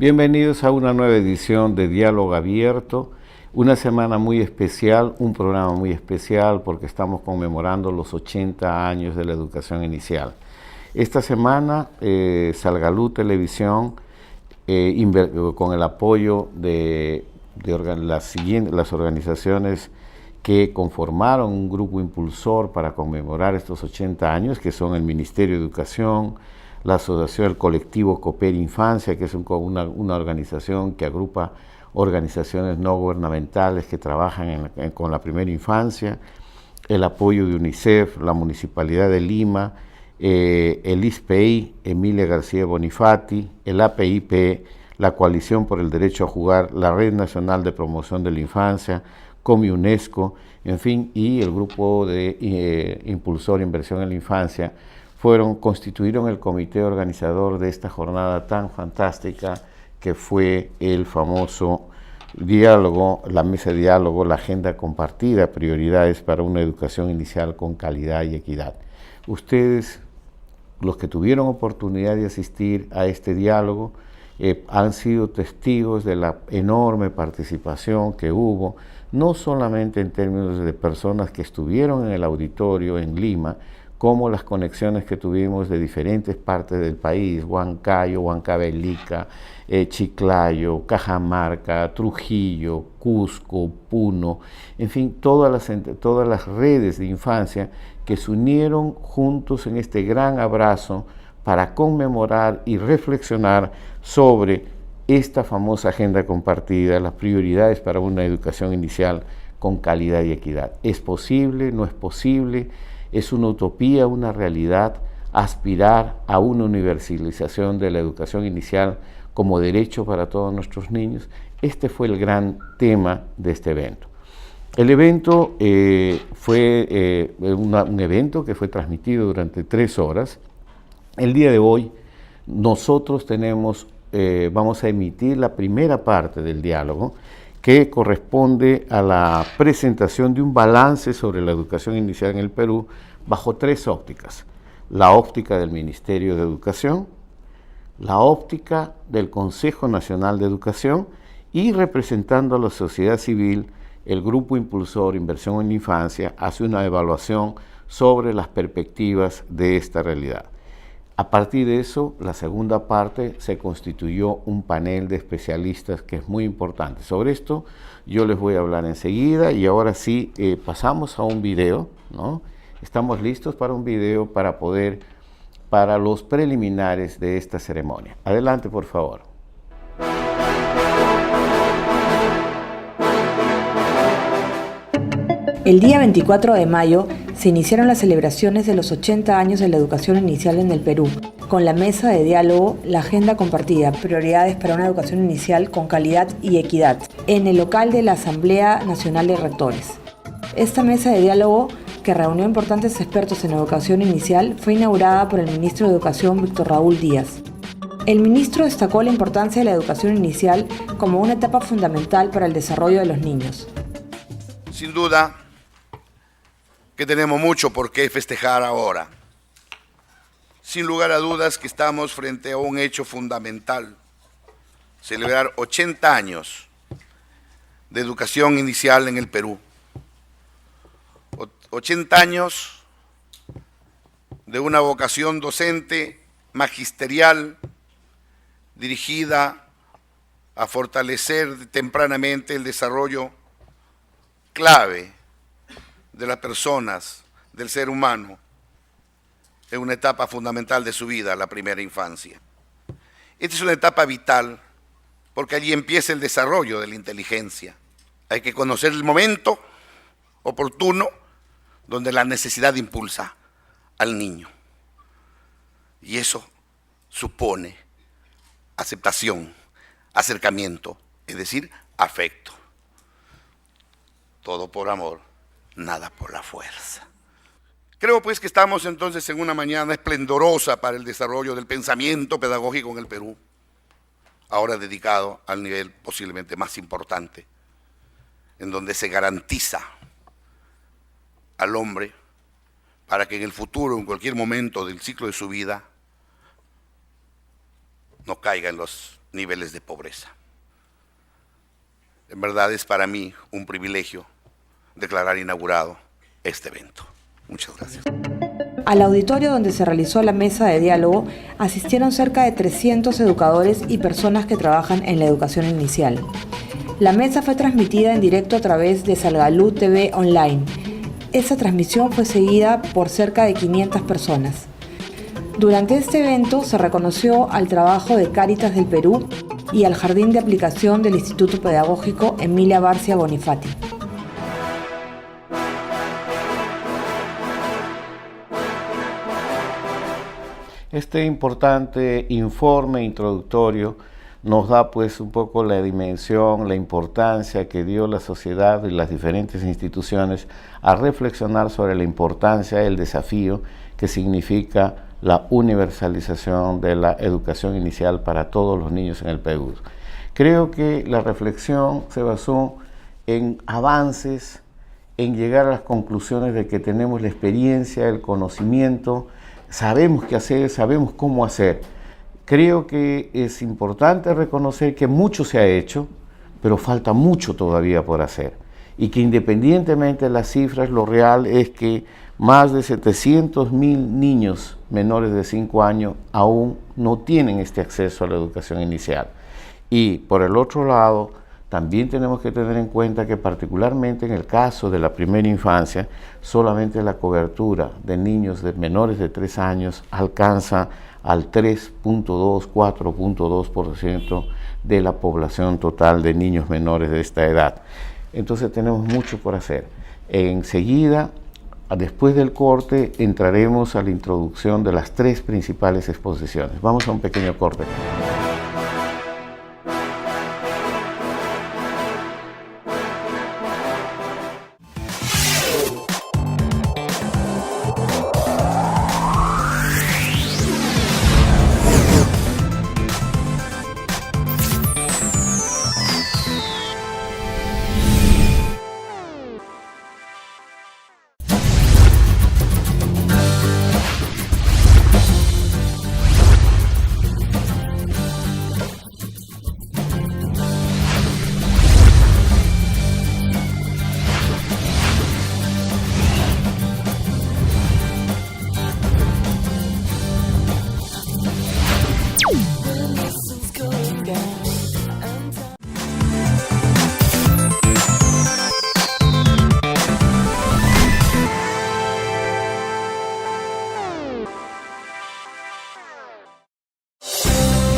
Bienvenidos a una nueva edición de Diálogo Abierto, una semana muy especial, un programa muy especial porque estamos conmemorando los 80 años de la educación inicial. Esta semana Salgalú Televisión, con el apoyo de las organizaciones que conformaron un grupo impulsor para conmemorar estos 80 años, que son el Ministerio de Educación, la Asociación del Colectivo Cooper Infancia, que es una organización que agrupa organizaciones no gubernamentales que trabajan con la primera infancia, el apoyo de UNICEF, la Municipalidad de Lima, el ISPEI, Emilia García Bonifati, el APIP, la Coalición por el Derecho a Jugar, la Red Nacional de Promoción de la Infancia, Comunesc, en fin, y el grupo de Impulsor Inversión en la Infancia, constituyeron el comité organizador de esta jornada tan fantástica que fue el famoso diálogo, la mesa de diálogo, la agenda compartida, prioridades para una educación inicial con calidad y equidad. Ustedes, los que tuvieron oportunidad de asistir a este diálogo, han sido testigos de la enorme participación que hubo, no solamente en términos de personas que estuvieron en el auditorio en Lima, como las conexiones que tuvimos de diferentes partes del país, Huancayo, Huancavelica, Chiclayo, Cajamarca, Trujillo, Cusco, Puno, en fin, todas las redes de infancia que se unieron juntos en este gran abrazo para conmemorar y reflexionar sobre esta famosa agenda compartida, las prioridades para una educación inicial con calidad y equidad. ¿Es posible? ¿No es posible? ¿Es una utopía, una realidad, aspirar a una universalización de la educación inicial como derecho para todos nuestros niños? Este fue el gran tema de este evento. El evento fue un evento que fue transmitido durante 3 horas. El día de hoy nosotros vamos a emitir la primera parte del diálogo, que corresponde a la presentación de un balance sobre la educación inicial en el Perú bajo 3 ópticas: la óptica del Ministerio de Educación, la óptica del Consejo Nacional de Educación y, representando a la sociedad civil, el Grupo Impulsor Inversión en la Infancia hace una evaluación sobre las perspectivas de esta realidad. A partir de eso, la segunda parte se constituyó un panel de especialistas que es muy importante. Sobre esto yo les voy a hablar enseguida y ahora sí pasamos a un video, ¿no? Estamos listos para un video para los preliminares de esta ceremonia. Adelante, por favor. El día 24 de mayo se iniciaron las celebraciones de los 80 años de la educación inicial en el Perú, con la mesa de diálogo, la agenda compartida, prioridades para una educación inicial con calidad y equidad, en el local de la Asamblea Nacional de Rectores. Esta mesa de diálogo, que reunió importantes expertos en educación inicial, fue inaugurada por el ministro de Educación, Víctor Raúl Díaz. El ministro destacó la importancia de la educación inicial como una etapa fundamental para el desarrollo de los niños. Sin duda que tenemos mucho por qué festejar ahora. Sin lugar a dudas que estamos frente a un hecho fundamental: celebrar 80 años de educación inicial en el Perú. 80 años de una vocación docente, magisterial, dirigida a fortalecer tempranamente el desarrollo clave de las personas, del ser humano, en una etapa fundamental de su vida, la primera infancia. Esta es una etapa vital porque allí empieza el desarrollo de la inteligencia. Hay que conocer el momento oportuno donde la necesidad impulsa al niño. Y eso supone aceptación, acercamiento, es decir, afecto. Todo por amor, nada por la fuerza. Creo pues que estamos entonces en una mañana esplendorosa para el desarrollo del pensamiento pedagógico en el Perú, ahora dedicado al nivel posiblemente más importante, en donde se garantiza al hombre para que en el futuro, en cualquier momento del ciclo de su vida, no caiga en los niveles de pobreza. En verdad es para mí un privilegio declarar inaugurado este evento. Muchas gracias. Al auditorio donde se realizó la mesa de diálogo asistieron cerca de 300 educadores y personas que trabajan en la educación inicial. La mesa fue transmitida en directo a través de Salgalú TV Online. Esa transmisión fue seguida por cerca de 500 personas. Durante este evento se reconoció al trabajo de Cáritas del Perú y al Jardín de Aplicación del Instituto Pedagógico Emilia Barcia Bonifati. Este importante informe introductorio nos da pues un poco la dimensión, la importancia que dio la sociedad y las diferentes instituciones a reflexionar sobre la importancia, el desafío que significa la universalización de la educación inicial para todos los niños en el Perú. Creo que la reflexión se basó en avances, en llegar a las conclusiones de que tenemos la experiencia, el conocimiento, sabemos qué hacer, sabemos cómo hacer. Creo que es importante reconocer que mucho se ha hecho, pero falta mucho todavía por hacer. Y que independientemente de las cifras, lo real es que más de 700,000 niños menores de 5 años aún no tienen este acceso a la educación inicial. Y por el otro lado, también tenemos que tener en cuenta que particularmente en el caso de la primera infancia, solamente la cobertura de niños de menores de 3 años alcanza al 3.2, 4.2% de la población total de niños menores de esta edad. Entonces tenemos mucho por hacer. Enseguida, después del corte, entraremos a la introducción de las 3 principales exposiciones. Vamos a un pequeño corte.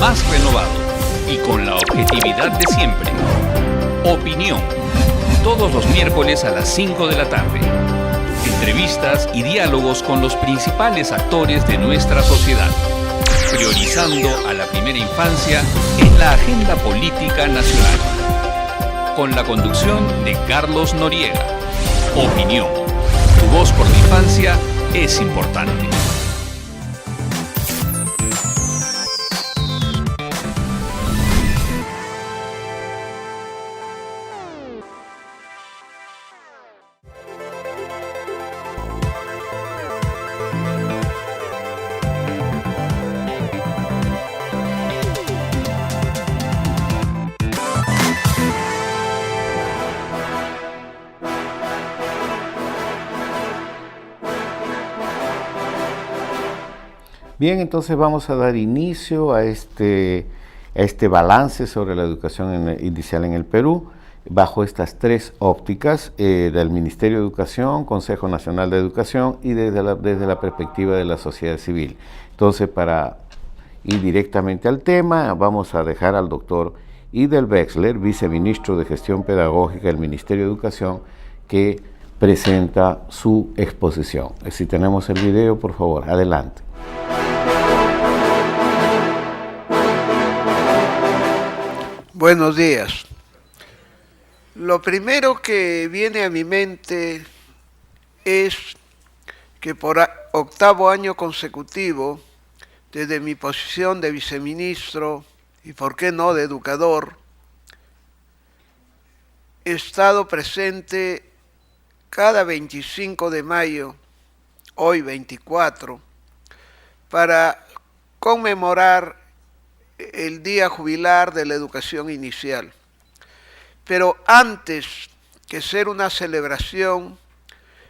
Más renovado y con la objetividad de siempre. Opinión. Todos los miércoles a las 5 de la tarde. Entrevistas y diálogos con los principales actores de nuestra sociedad. Priorizando a la primera infancia en la agenda política nacional. Con la conducción de Carlos Noriega. Opinión. Tu voz por la infancia es importante. Bien, entonces vamos a dar inicio a este balance sobre la educación inicial en el Perú, bajo estas 3 ópticas del Ministerio de Educación, Consejo Nacional de Educación y desde la perspectiva de la sociedad civil. Entonces, para ir directamente al tema, vamos a dejar al doctor Idel Wexler, viceministro de Gestión Pedagógica del Ministerio de Educación, que presenta su exposición. Si tenemos el video, por favor, adelante. Buenos días. Lo primero que viene a mi mente es que por 8º año consecutivo, desde mi posición de viceministro y por qué no de educador, he estado presente cada 25 de mayo, hoy 24, para conmemorar el día jubilar de la educación inicial. Pero antes que ser una celebración,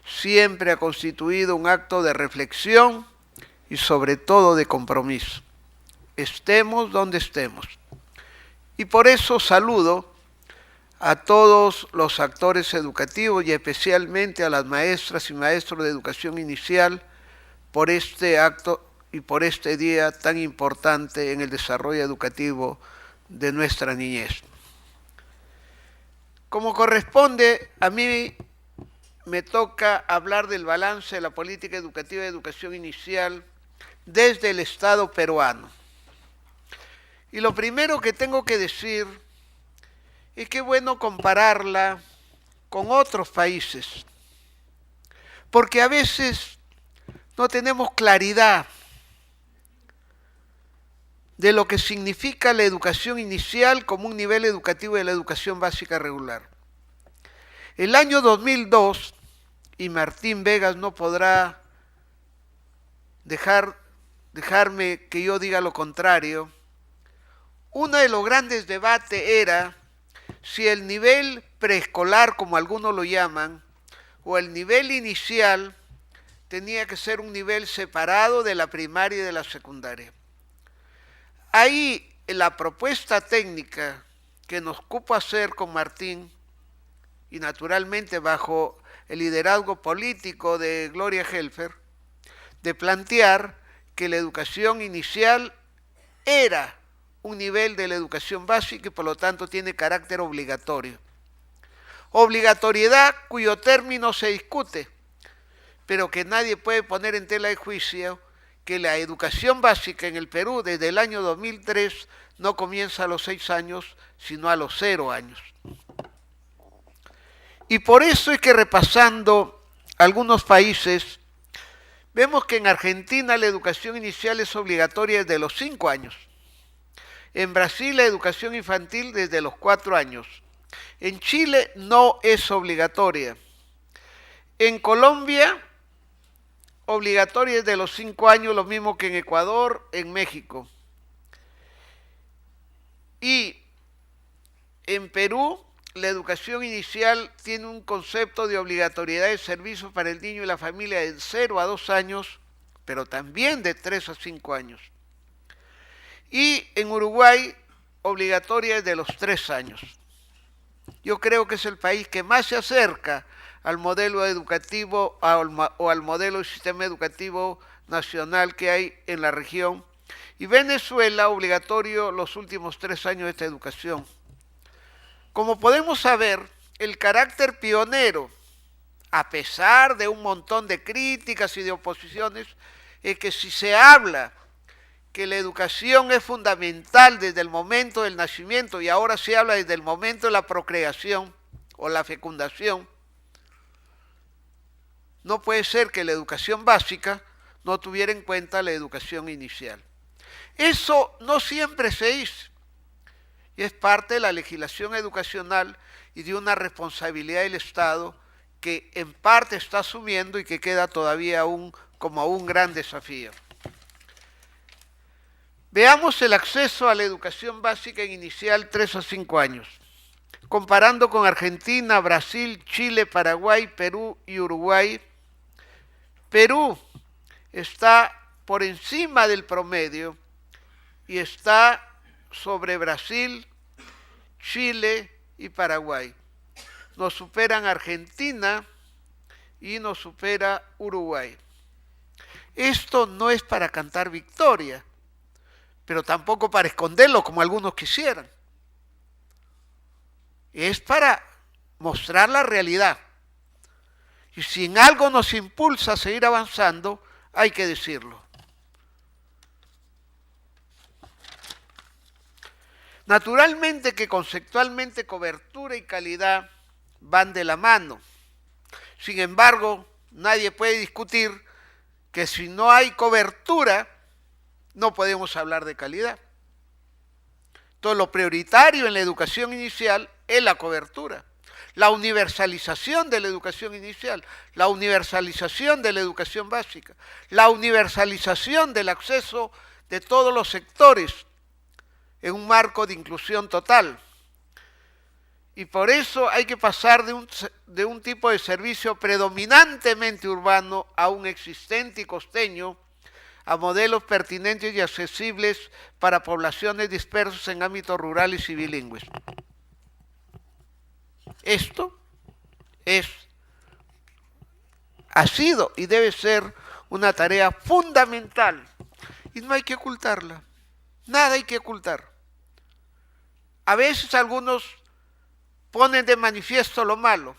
siempre ha constituido un acto de reflexión y sobre todo de compromiso. Estemos donde estemos. Y por eso saludo a todos los actores educativos y especialmente a las maestras y maestros de educación inicial por este acto y por este día tan importante en el desarrollo educativo de nuestra niñez. Como corresponde, a mí me toca hablar del balance de la política educativa de educación inicial desde el Estado peruano. Y lo primero que tengo que decir es que es bueno compararla con otros países, porque a veces no tenemos claridad de lo que significa la educación inicial como un nivel educativo de la educación básica regular. El año 2002, y Martín Vegas no podrá dejarme que yo diga lo contrario, uno de los grandes debates era si el nivel preescolar, como algunos lo llaman, o el nivel inicial tenía que ser un nivel separado de la primaria y de la secundaria. Ahí la propuesta técnica que nos cupo hacer con Martín, y naturalmente bajo el liderazgo político de Gloria Helfer, de plantear que la educación inicial era un nivel de la educación básica y por lo tanto tiene carácter obligatorio. Obligatoriedad cuyo término se discute, pero que nadie puede poner en tela de juicio que la educación básica en el Perú desde el año 2003 no comienza a los 6 años, sino a los 0 años. Y por eso es que repasando algunos países, vemos que en Argentina la educación inicial es obligatoria desde los 5 años. En Brasil la educación infantil desde los 4 años. En Chile no es obligatoria. En Colombia, obligatoria desde los 5 años, lo mismo que en Ecuador, en México. Y en Perú, la educación inicial tiene un concepto de obligatoriedad de servicios para el niño y la familia de 0 a 2 años, pero también de 3 a 5 años. Y en Uruguay, obligatoria desde los 3 años. Yo creo que es el país que más se acerca al modelo educativo o al modelo del sistema educativo nacional que hay en la región. Y Venezuela, obligatorio los últimos 3 años de esta educación. Como podemos saber, el carácter pionero, a pesar de un montón de críticas y de oposiciones, es que si se habla que la educación es fundamental desde el momento del nacimiento y ahora se habla desde el momento de la procreación o la fecundación, no puede ser que la educación básica no tuviera en cuenta la educación inicial. Eso no siempre se hizo y es parte de la legislación educacional y de una responsabilidad del Estado que en parte está asumiendo y que queda todavía como un gran desafío. Veamos el acceso a la educación básica inicial 3 a 5 años. Comparando con Argentina, Brasil, Chile, Paraguay, Perú y Uruguay, Perú está por encima del promedio y está sobre Brasil, Chile y Paraguay. Nos superan Argentina y nos supera Uruguay. Esto no es para cantar victoria, pero tampoco para esconderlo como algunos quisieran. Es para mostrar la realidad. Y si en algo nos impulsa a seguir avanzando, hay que decirlo. Naturalmente que conceptualmente cobertura y calidad van de la mano. Sin embargo, nadie puede discutir que si no hay cobertura, no podemos hablar de calidad. Entonces, lo prioritario en la educación inicial es la cobertura, la universalización de la educación inicial, la universalización de la educación básica, la universalización del acceso de todos los sectores en un marco de inclusión total. Y por eso hay que pasar de un tipo de servicio predominantemente urbano, aún existente y costeño, a modelos pertinentes y accesibles para poblaciones dispersas en ámbitos rurales y bilingües. Esto ha sido y debe ser una tarea fundamental y no hay que ocultarla. Nada hay que ocultar. A veces algunos ponen de manifiesto lo malo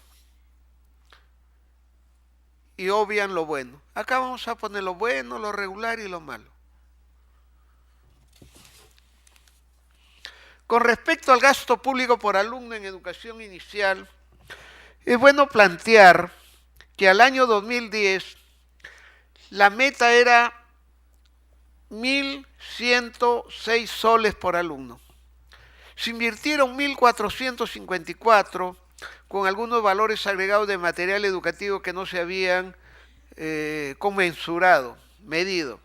y obvian lo bueno. Acá vamos a poner lo bueno, lo regular y lo malo. Con respecto al gasto público por alumno en educación inicial, es bueno plantear que al año 2010 la meta era 1.106 soles por alumno. Se invirtieron 1.454 con algunos valores agregados de material educativo que no se habían comensurado, medido.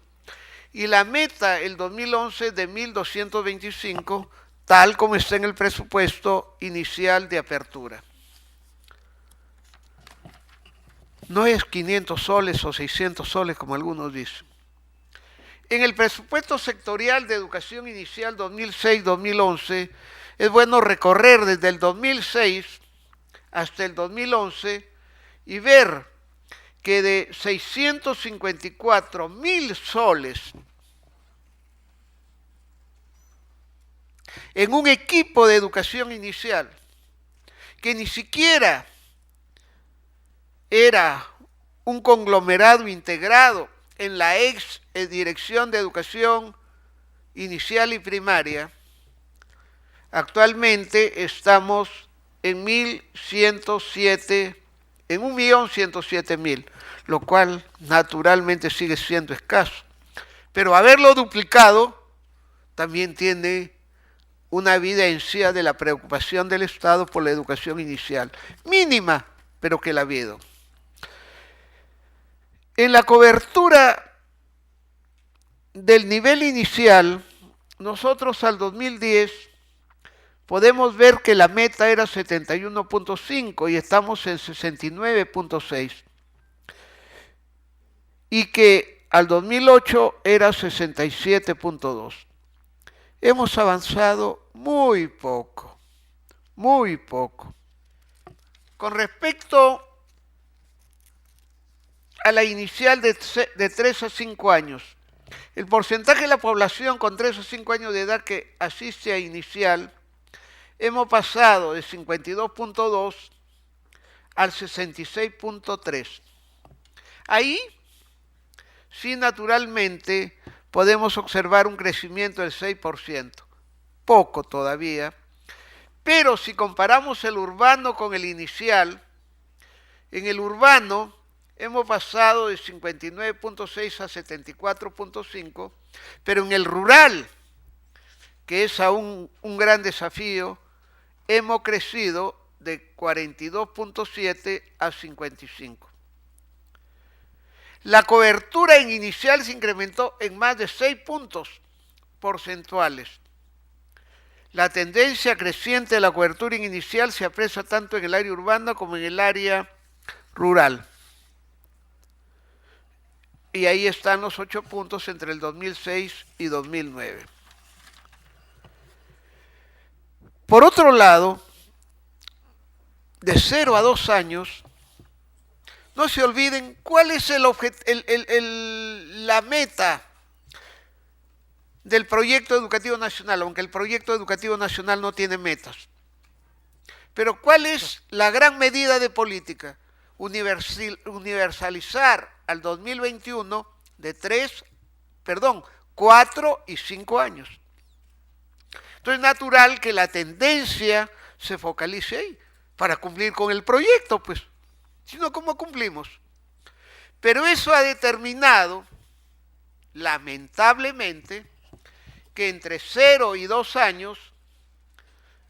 Y la meta el 2011 de 1.225, tal como está en el presupuesto inicial de apertura. No es 500 soles o 600 soles como algunos dicen. En el presupuesto sectorial de educación inicial 2006-2011, es bueno recorrer desde el 2006 hasta el 2011 y ver que de 654.000 soles en un equipo de educación inicial, que ni siquiera era un conglomerado integrado en la ex Dirección de Educación Inicial y Primaria, actualmente estamos en 1.107.000, lo cual naturalmente sigue siendo escaso. Pero haberlo duplicado también tiene una evidencia de la preocupación del Estado por la educación inicial, mínima, pero que la ha habido. En la cobertura del nivel inicial, nosotros al 2010 podemos ver que la meta era 71.5 y estamos en 69.6. Y que al 2008 era 67.2. Hemos avanzado muy poco, muy poco. Con respecto a la inicial de 3 a 5 años, el porcentaje de la población con 3 a 5 años de edad que asiste a inicial, hemos pasado de 52.2 al 66.3. Ahí, sí, naturalmente, podemos observar un crecimiento del 6%. Poco todavía, pero si comparamos el urbano con el inicial, en el urbano hemos pasado de 59.6 a 74.5, pero en el rural, que es aún un gran desafío, hemos crecido de 42.7 a 55. La cobertura en inicial se incrementó en más de 6 puntos porcentuales. La tendencia creciente de la cobertura en inicial se aprecia tanto en el área urbana como en el área rural. Y ahí están los 8 puntos entre el 2006 y 2009. Por otro lado, de 0 a 2 años, no se olviden cuál es la meta del proyecto educativo nacional, aunque el proyecto educativo nacional no tiene metas. Pero ¿cuál es la gran medida de política? Universalizar al 2021 de 4 y 5 años. Entonces es natural que la tendencia se focalice ahí para cumplir con el proyecto, pues. Si no, ¿cómo cumplimos? Pero eso ha determinado, lamentablemente, que entre 0 y 2 años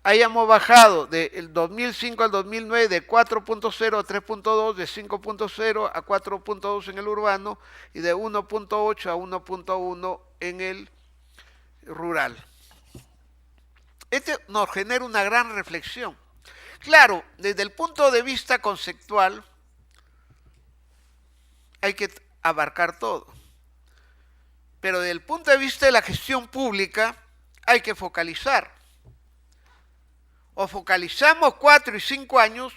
hayamos bajado del 2005 al 2009 de 4.0 a 3.2, de 5.0 a 4.2 en el urbano y de 1.8 a 1.1 en el rural. Este nos genera una gran reflexión. Claro, desde el punto de vista conceptual, hay que abarcar todo. Pero desde el punto de vista de la gestión pública, hay que focalizar. O focalizamos 4 y 5 años,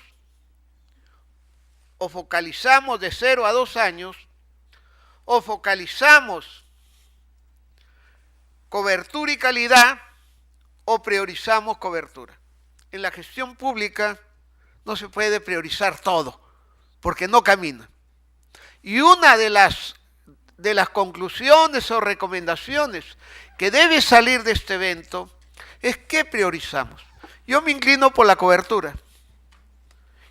o focalizamos de 0 a 2 años, o focalizamos cobertura y calidad, o priorizamos cobertura. En la gestión pública no se puede priorizar todo, porque no camina. Y una de las conclusiones o recomendaciones que debe salir de este evento es qué priorizamos. Yo me inclino por la cobertura.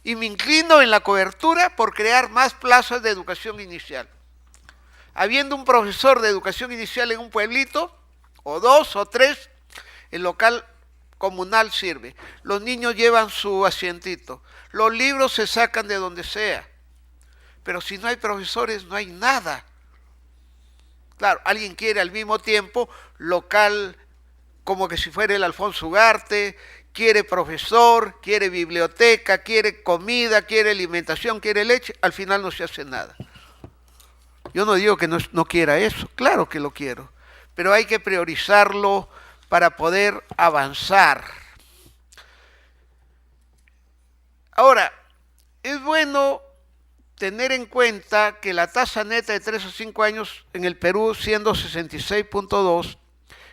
Y me inclino en la cobertura por crear más plazas de educación inicial. Habiendo un profesor de educación inicial en un pueblito, o 2 o 3, el local comunal sirve. Los niños llevan su asientito. Los libros se sacan de donde sea. Pero si no hay profesores, no hay nada. Claro, alguien quiere al mismo tiempo local como que si fuera el Alfonso Ugarte, quiere profesor, quiere biblioteca, quiere comida, quiere alimentación, quiere leche, al final no se hace nada. Yo no digo que no quiera eso, claro que lo quiero, pero hay que priorizarlo para poder avanzar. Ahora, es bueno tener en cuenta que la tasa neta de 3 a 5 años en el Perú siendo 66.2,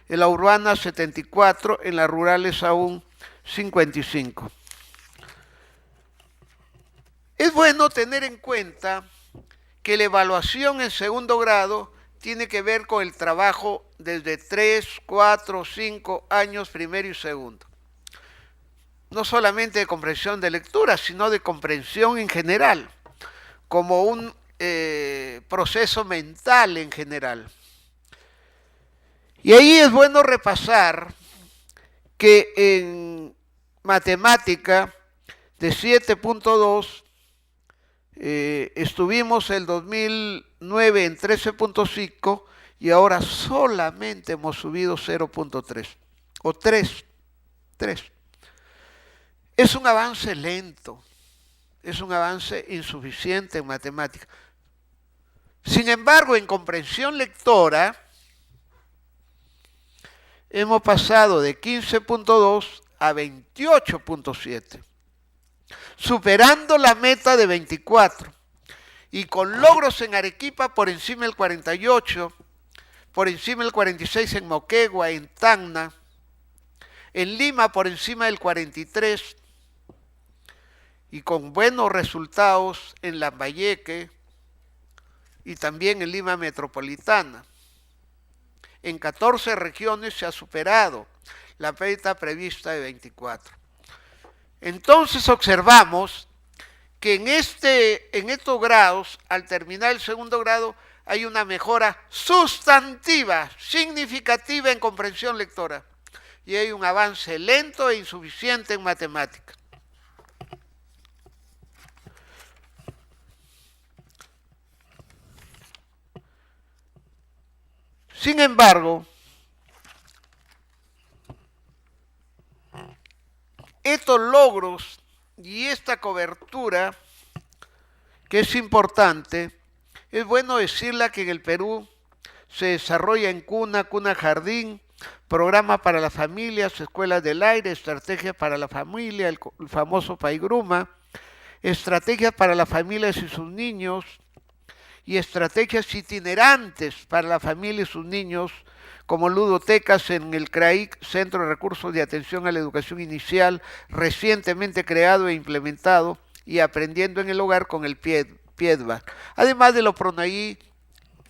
en la urbana 74, en las rurales aún 55. Es bueno tener en cuenta que la evaluación en segundo grado tiene que ver con el trabajo desde 3, 4, 5 años primero y segundo. No solamente de comprensión de lectura, sino de comprensión en general, como un proceso mental en general. Y ahí es bueno repasar que en matemática de 7.2 estuvimos el 2009 en 13.5 y ahora solamente hemos subido 0.3 o 3. Es un avance lento, es un avance insuficiente en matemática. Sin embargo, en comprensión lectora hemos pasado de 15.2 a 28.7, superando la meta de 24 y con logros en Arequipa por encima del 48, por encima del 46 en Moquegua, en Tacna, en Lima por encima del 43 y con buenos resultados en Lambayeque y también en Lima Metropolitana. En 14 regiones se ha superado la meta prevista de 24. Entonces observamos que en estos grados, al terminar el segundo grado, hay una mejora sustantiva, significativa en comprensión lectora. Y hay un avance lento e insuficiente en matemática. Sin embargo, estos logros y esta cobertura, que es importante, es bueno decirla que en el Perú se desarrolla en cuna jardín, programa para las familias, escuelas del aire, estrategias para la familia, el famoso Paigruma, estrategias para las familias y sus niños, y estrategias itinerantes para la familia y sus niños, como ludotecas en el CRAIC, Centro de Recursos de Atención a la Educación Inicial, recientemente creado e implementado, y Aprendiendo en el Hogar con el PIEDVA, además de los PRONAI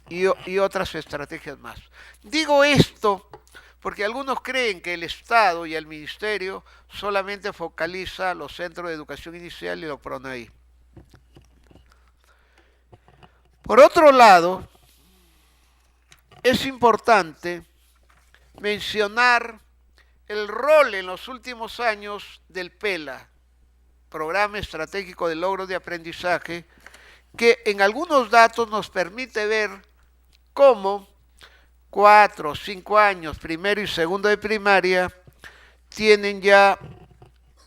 y otras estrategias más. Digo esto porque algunos creen que el Estado y el Ministerio solamente focaliza los centros de educación inicial y los PRONAI. Por otro lado, es importante mencionar el rol en los últimos años del PELA, Programa Estratégico de Logros de Aprendizaje, que en algunos datos nos permite ver cómo 4 o 5 años, primero y segundo de primaria, tienen ya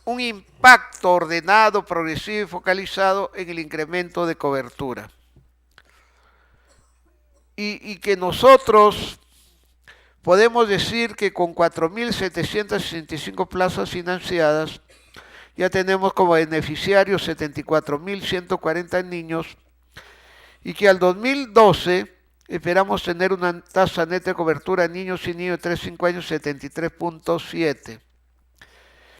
un impacto ordenado, progresivo y focalizado en el incremento de cobertura. Y que nosotros podemos decir que con 4.765 plazas financiadas ya tenemos como beneficiarios 74.140 niños y que al 2012 esperamos tener una tasa neta de cobertura de niños y niños de 3-5 años 73.7,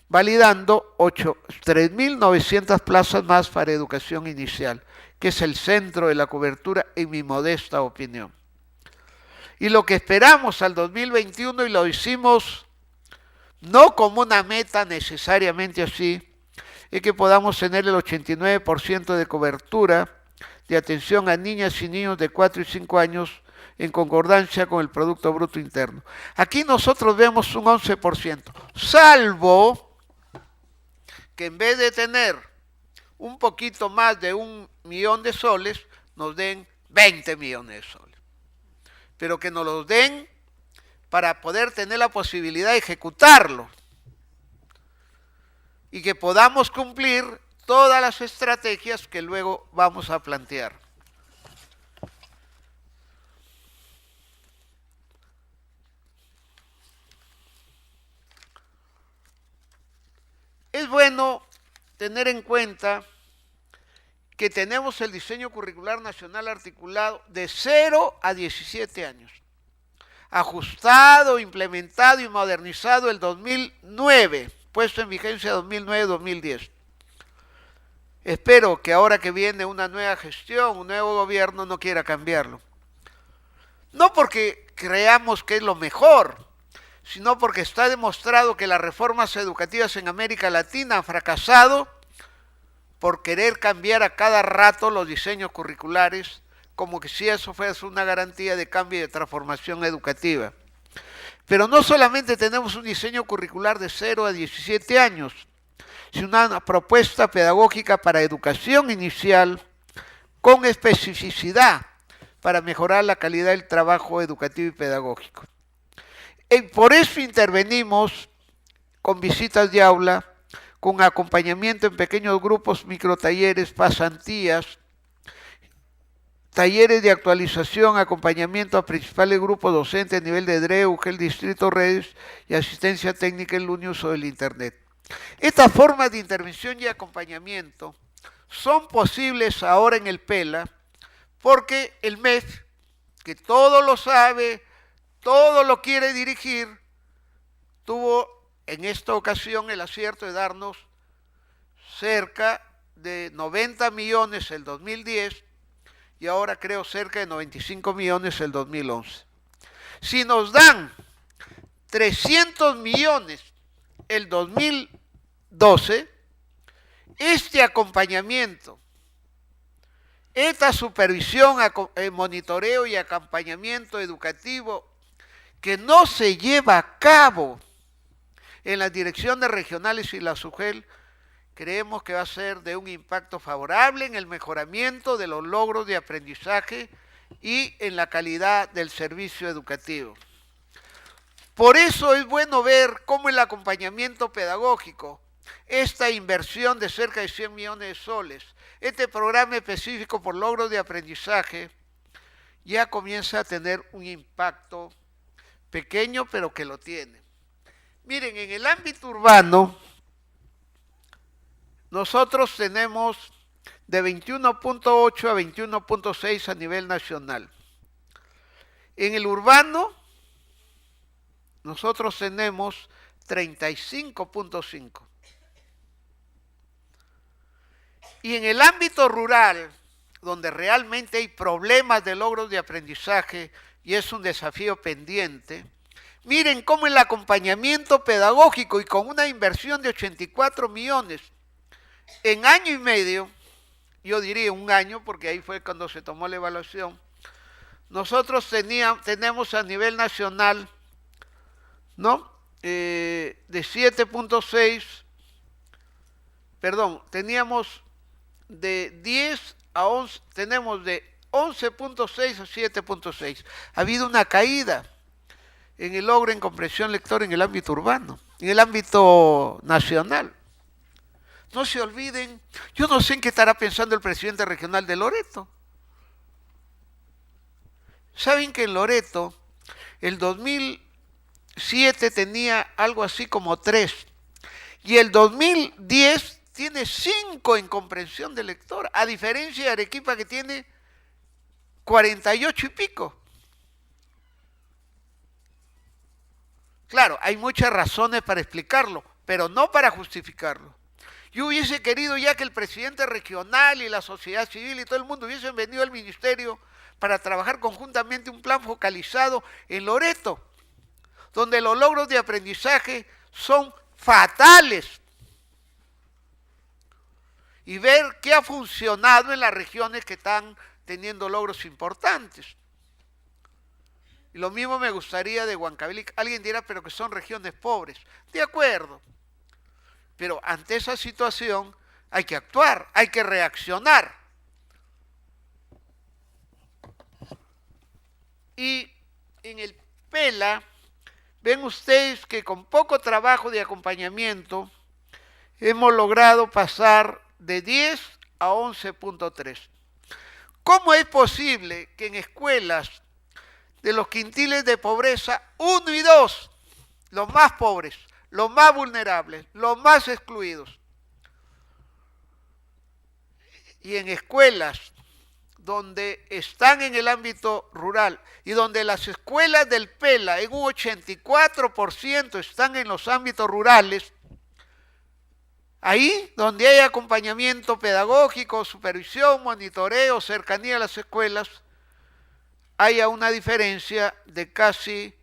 validando 3.900 plazas más para educación inicial, que es el centro de la cobertura en mi modesta opinión. Y lo que esperamos al 2021, y lo hicimos no como una meta necesariamente así, es que podamos tener el 89% de cobertura de atención a niñas y niños de 4 y 5 años en concordancia con el Producto Bruto Interno. Aquí nosotros vemos un 11%, salvo que en vez de tener un poquito más de 1 millón de soles, nos den 20 millones de soles. Pero que nos los den para poder tener la posibilidad de ejecutarlo y que podamos cumplir todas las estrategias que luego vamos a plantear. Es bueno tener en cuenta que tenemos el diseño curricular nacional articulado de 0 a 17 años, ajustado, implementado y modernizado el 2009, puesto en vigencia 2009-2010. Espero que ahora que viene una nueva gestión, un nuevo gobierno, no quiera cambiarlo. No porque creamos que es lo mejor, sino porque está demostrado que las reformas educativas en América Latina han fracasado por querer cambiar a cada rato los diseños curriculares, como que si eso fuese una garantía de cambio y de transformación educativa. Pero no solamente tenemos un diseño curricular de 0 a 17 años, sino una propuesta pedagógica para educación inicial con especificidad para mejorar la calidad del trabajo educativo y pedagógico. Y por eso intervenimos con visitas de aula, con acompañamiento en pequeños grupos, microtalleres, pasantías, talleres de actualización, acompañamiento a principales grupos docentes a nivel de DREU, el Distrito Redes y asistencia técnica en el uso del Internet. Estas formas de intervención y acompañamiento son posibles ahora en el PELA porque el MEF, que todo lo sabe, todo lo quiere dirigir, tuvo en esta ocasión el acierto de darnos cerca de 90 millones el 2010 y ahora creo cerca de 95 millones el 2011. Si nos dan 300 millones el 2012, este acompañamiento, esta supervisión, monitoreo y acompañamiento educativo que no se lleva a cabo en las direcciones regionales y la SUGEL, creemos que va a ser de un impacto favorable en el mejoramiento de los logros de aprendizaje y en la calidad del servicio educativo. Por eso es bueno ver cómo el acompañamiento pedagógico, esta inversión de cerca de 100 millones de soles, este programa específico por logros de aprendizaje, ya comienza a tener un impacto pequeño, pero que lo tiene. Miren, en el ámbito urbano, nosotros tenemos de 21.8 a 21.6 a nivel nacional. En el urbano, nosotros tenemos 35.5. Y en el ámbito rural, donde realmente hay problemas de logros de aprendizaje y es un desafío pendiente, miren cómo el acompañamiento pedagógico y con una inversión de 84 millones en año y medio, yo diría un año porque ahí fue cuando se tomó la evaluación, nosotros tenemos a nivel nacional, ¿no? De 7.6, perdón, teníamos de 10 a 11, tenemos de 11.6 a 7.6. Ha habido una caída en el logro en comprensión lectora en el ámbito urbano. en el ámbito nacional. No se olviden, yo no sé en qué estará pensando el presidente regional de Loreto. Saben que en Loreto el 2007 tenía algo así como 3 y el 2010 tiene 5 en comprensión de lector, a diferencia de Arequipa que tiene 48 y pico. Claro, hay muchas razones para explicarlo, pero no para justificarlo. Yo hubiese querido ya que el presidente regional y la sociedad civil y todo el mundo hubiesen venido al ministerio para trabajar conjuntamente un plan focalizado en Loreto, donde los logros de aprendizaje son fatales, y ver qué ha funcionado en las regiones que están teniendo logros importantes. Y lo mismo me gustaría de Huancavelica. Alguien dirá, pero que son regiones pobres. De acuerdo. Pero ante esa situación hay que actuar, hay que reaccionar. Y en el PELA, ven ustedes que con poco trabajo de acompañamiento hemos logrado pasar de 10 a 11.3. ¿Cómo es posible que en escuelas de los quintiles de pobreza 1 y 2, los más pobres, los más vulnerables, los más excluidos, y en escuelas donde están en el ámbito rural y donde las escuelas del PELA en un 84% están en los ámbitos rurales, ahí donde hay acompañamiento pedagógico, supervisión, monitoreo, cercanía a las escuelas, haya una diferencia de casi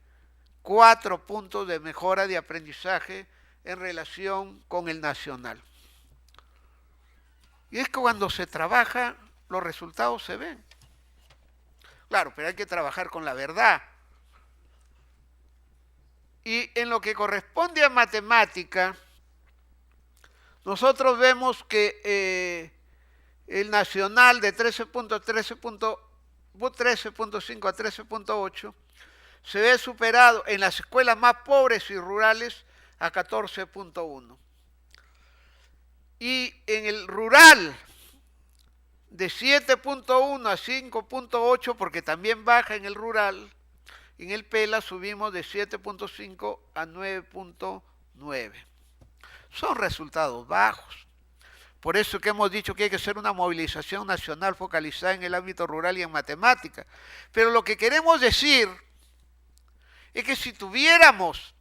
4 puntos de mejora de aprendizaje en relación con el nacional. Y es que cuando se trabaja, los resultados se ven. Claro, pero hay que trabajar con la verdad. Y en lo que corresponde a matemática, nosotros vemos que el nacional de 13.5 a 13.8 se ve superado en las escuelas más pobres y rurales a 14.1. Y en el rural de 7.1 a 5.8, porque también baja en el rural, en el PELA subimos de 7.5 a 9.9. Son resultados bajos. Por eso que hemos dicho que hay que hacer una movilización nacional focalizada en el ámbito rural y en matemática. Pero lo que queremos decir es que si tuviéramos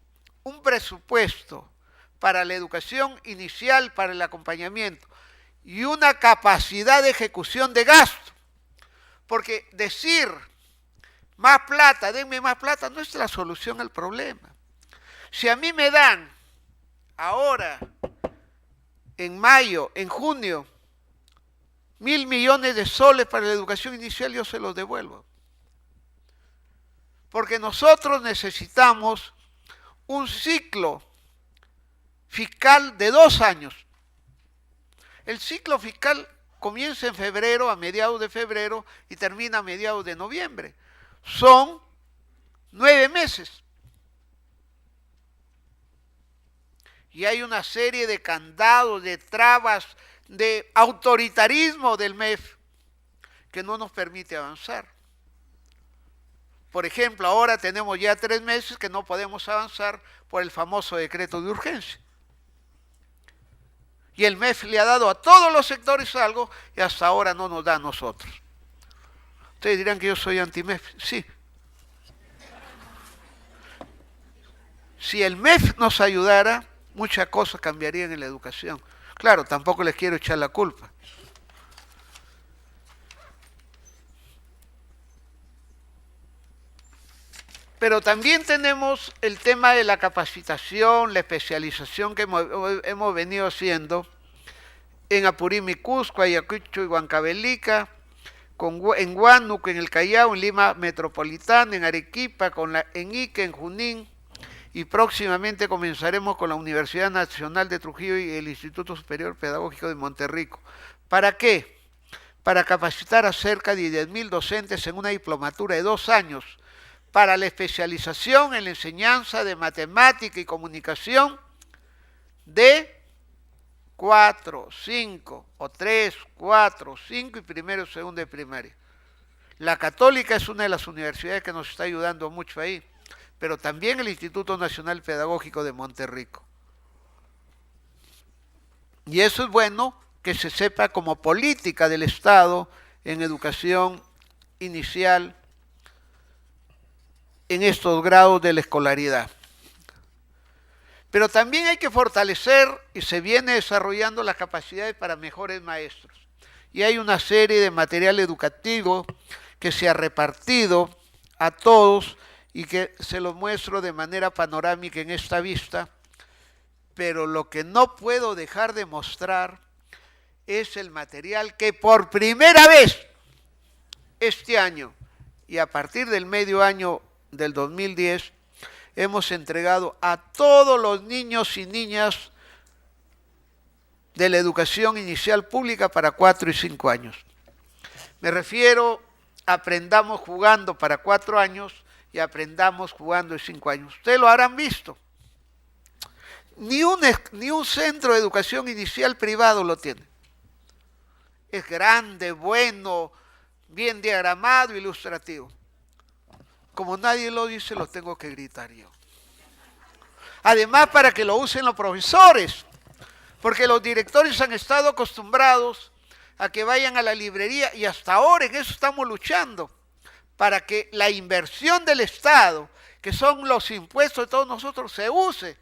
un presupuesto para la educación inicial, para el acompañamiento, y una capacidad de ejecución de gasto, porque decir más plata, denme más plata, no es la solución al problema. Si a mí me dan ahora, en mayo, en junio, 1.000 millones de soles para la educación inicial, yo se los devuelvo. Porque nosotros necesitamos un ciclo fiscal de 2 años. El ciclo fiscal comienza en febrero, a mediados de febrero, y termina a mediados de noviembre. Son 9 meses. Y hay una serie de candados, de trabas, de autoritarismo del MEF que no nos permite avanzar. Por ejemplo, ahora tenemos ya 3 meses que no podemos avanzar por el famoso decreto de urgencia. Y el MEF le ha dado a todos los sectores algo y hasta ahora no nos da a nosotros. Ustedes dirán que yo soy anti-MEF. Sí. Si el MEF nos ayudara, muchas cosas cambiarían en la educación. Claro, tampoco les quiero echar la culpa. Pero también tenemos el tema de la capacitación, la especialización que hemos venido haciendo en Apurímac, Cusco, Ayacucho y Huancavelica, en Huánuco, en el Callao, en Lima Metropolitana, en Arequipa, en Ica, en Junín, y próximamente comenzaremos con la Universidad Nacional de Trujillo y el Instituto Superior Pedagógico de Monterrico. ¿Para qué? Para capacitar a cerca de 10.000 docentes en una diplomatura de 2 años, para la especialización en la enseñanza de matemática y comunicación de 4, 5, o 3, 4, 5 y primero y segundo de primaria. La Católica es una de las universidades que nos está ayudando mucho ahí, pero también el Instituto Nacional Pedagógico de Monterrico. Y eso es bueno que se sepa como política del Estado en educación inicial en estos grados de la escolaridad. Pero también hay que fortalecer y se viene desarrollando las capacidades para mejores maestros. Y hay una serie de material educativo que se ha repartido a todos y que se los muestro de manera panorámica en esta vista, pero lo que no puedo dejar de mostrar es el material que por primera vez este año y a partir del medio año del 2010 hemos entregado a todos los niños y niñas de la educación inicial pública para 4 y 5 años. Me refiero a Aprendamos Jugando para 4 años y Aprendamos Jugando de 5 años. Ustedes lo habrán visto. Ni un centro de educación inicial privado lo tiene. Es grande, bueno, bien diagramado, ilustrativo. Como nadie lo dice, lo tengo que gritar yo. Además, para que lo usen los profesores, porque los directores han estado acostumbrados a que vayan a la librería y hasta ahora en eso estamos luchando, para que la inversión del Estado, que son los impuestos de todos nosotros, se use.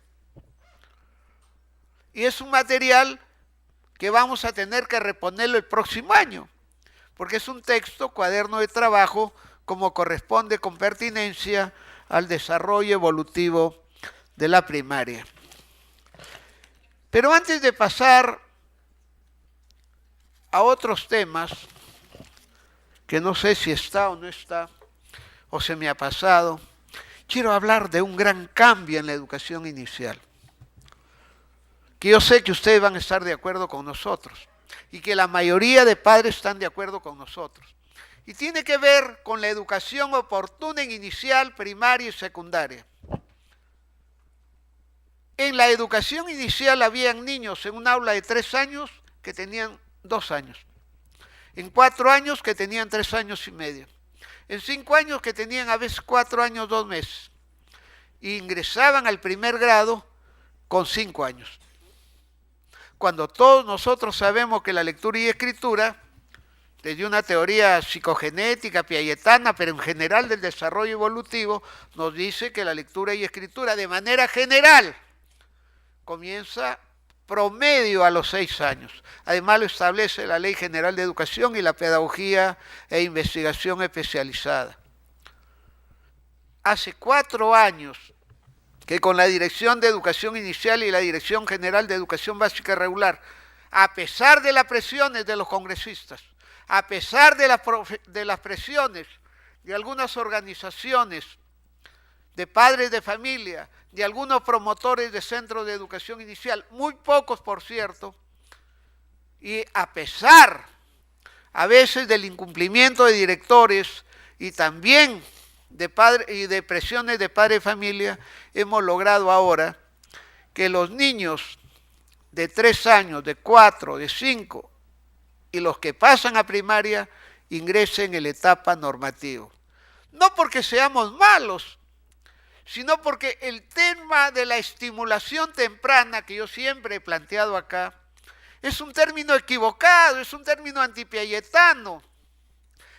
Y es un material que vamos a tener que reponerlo el próximo año, porque es un texto, cuaderno de trabajo, como corresponde con pertinencia al desarrollo evolutivo de la primaria. Pero antes de pasar a otros temas, que no sé si está o no está, o se me ha pasado, quiero hablar de un gran cambio en la educación inicial, que yo sé que ustedes van a estar de acuerdo con nosotros, y que la mayoría de padres están de acuerdo con nosotros. Y tiene que ver con la educación oportuna en inicial, primaria y secundaria. En la educación inicial habían niños en un aula de 3 años que tenían 2 años. En 4 años que tenían 3 años y medio. En 5 años que tenían a veces 4 años, 2 meses. Y ingresaban al primer grado con 5 años. Cuando todos nosotros sabemos que la lectura y escritura, desde una teoría psicogenética, piagetana, pero en general del desarrollo evolutivo, nos dice que la lectura y escritura de manera general comienza promedio a los 6 años. Además lo establece la Ley General de Educación y la Pedagogía e Investigación Especializada. Hace 4 años que con la Dirección de Educación Inicial y la Dirección General de Educación Básica Regular, a pesar de las presiones de los congresistas, a pesar de las presiones de algunas organizaciones, de padres de familia, de algunos promotores de centros de educación inicial, muy pocos por cierto, y a pesar a veces del incumplimiento de directores y también de presiones de padres de familia, hemos logrado ahora que los niños de 3 años, de 4, de 5 y los que pasan a primaria ingresen en la etapa normativa. No porque seamos malos, sino porque el tema de la estimulación temprana, que yo siempre he planteado acá, es un término equivocado, es un término antipiagetano,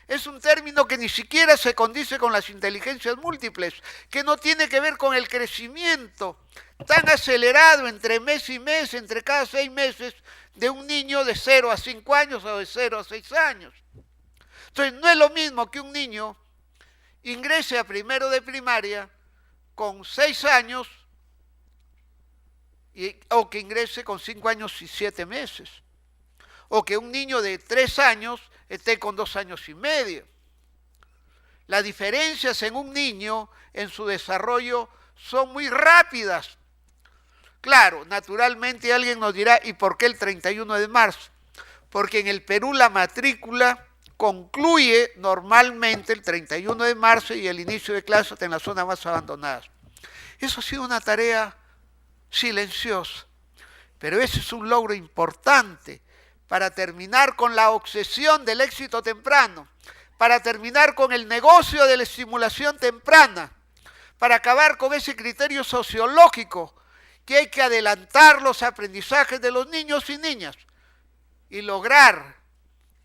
es un término que ni siquiera se condice con las inteligencias múltiples, que no tiene que ver con el crecimiento tan acelerado entre mes y mes, entre cada 6 meses, de un niño de 0 a 5 años o de 0 a 6 años. Entonces, no es lo mismo que un niño ingrese a primero de primaria con 6 años o que ingrese con 5 años y 7 meses. O que un niño de 3 años esté con 2 años y medio. Las diferencias en un niño, en su desarrollo, son muy rápidas. Claro, naturalmente alguien nos dirá, ¿y por qué el 31 de marzo? Porque en el Perú la matrícula concluye normalmente el 31 de marzo y el inicio de clases en las zonas más abandonadas. Eso ha sido una tarea silenciosa. Pero ese es un logro importante para terminar con la obsesión del éxito temprano, para terminar con el negocio de la estimulación temprana, para acabar con ese criterio sociológico que hay que adelantar los aprendizajes de los niños y niñas y lograr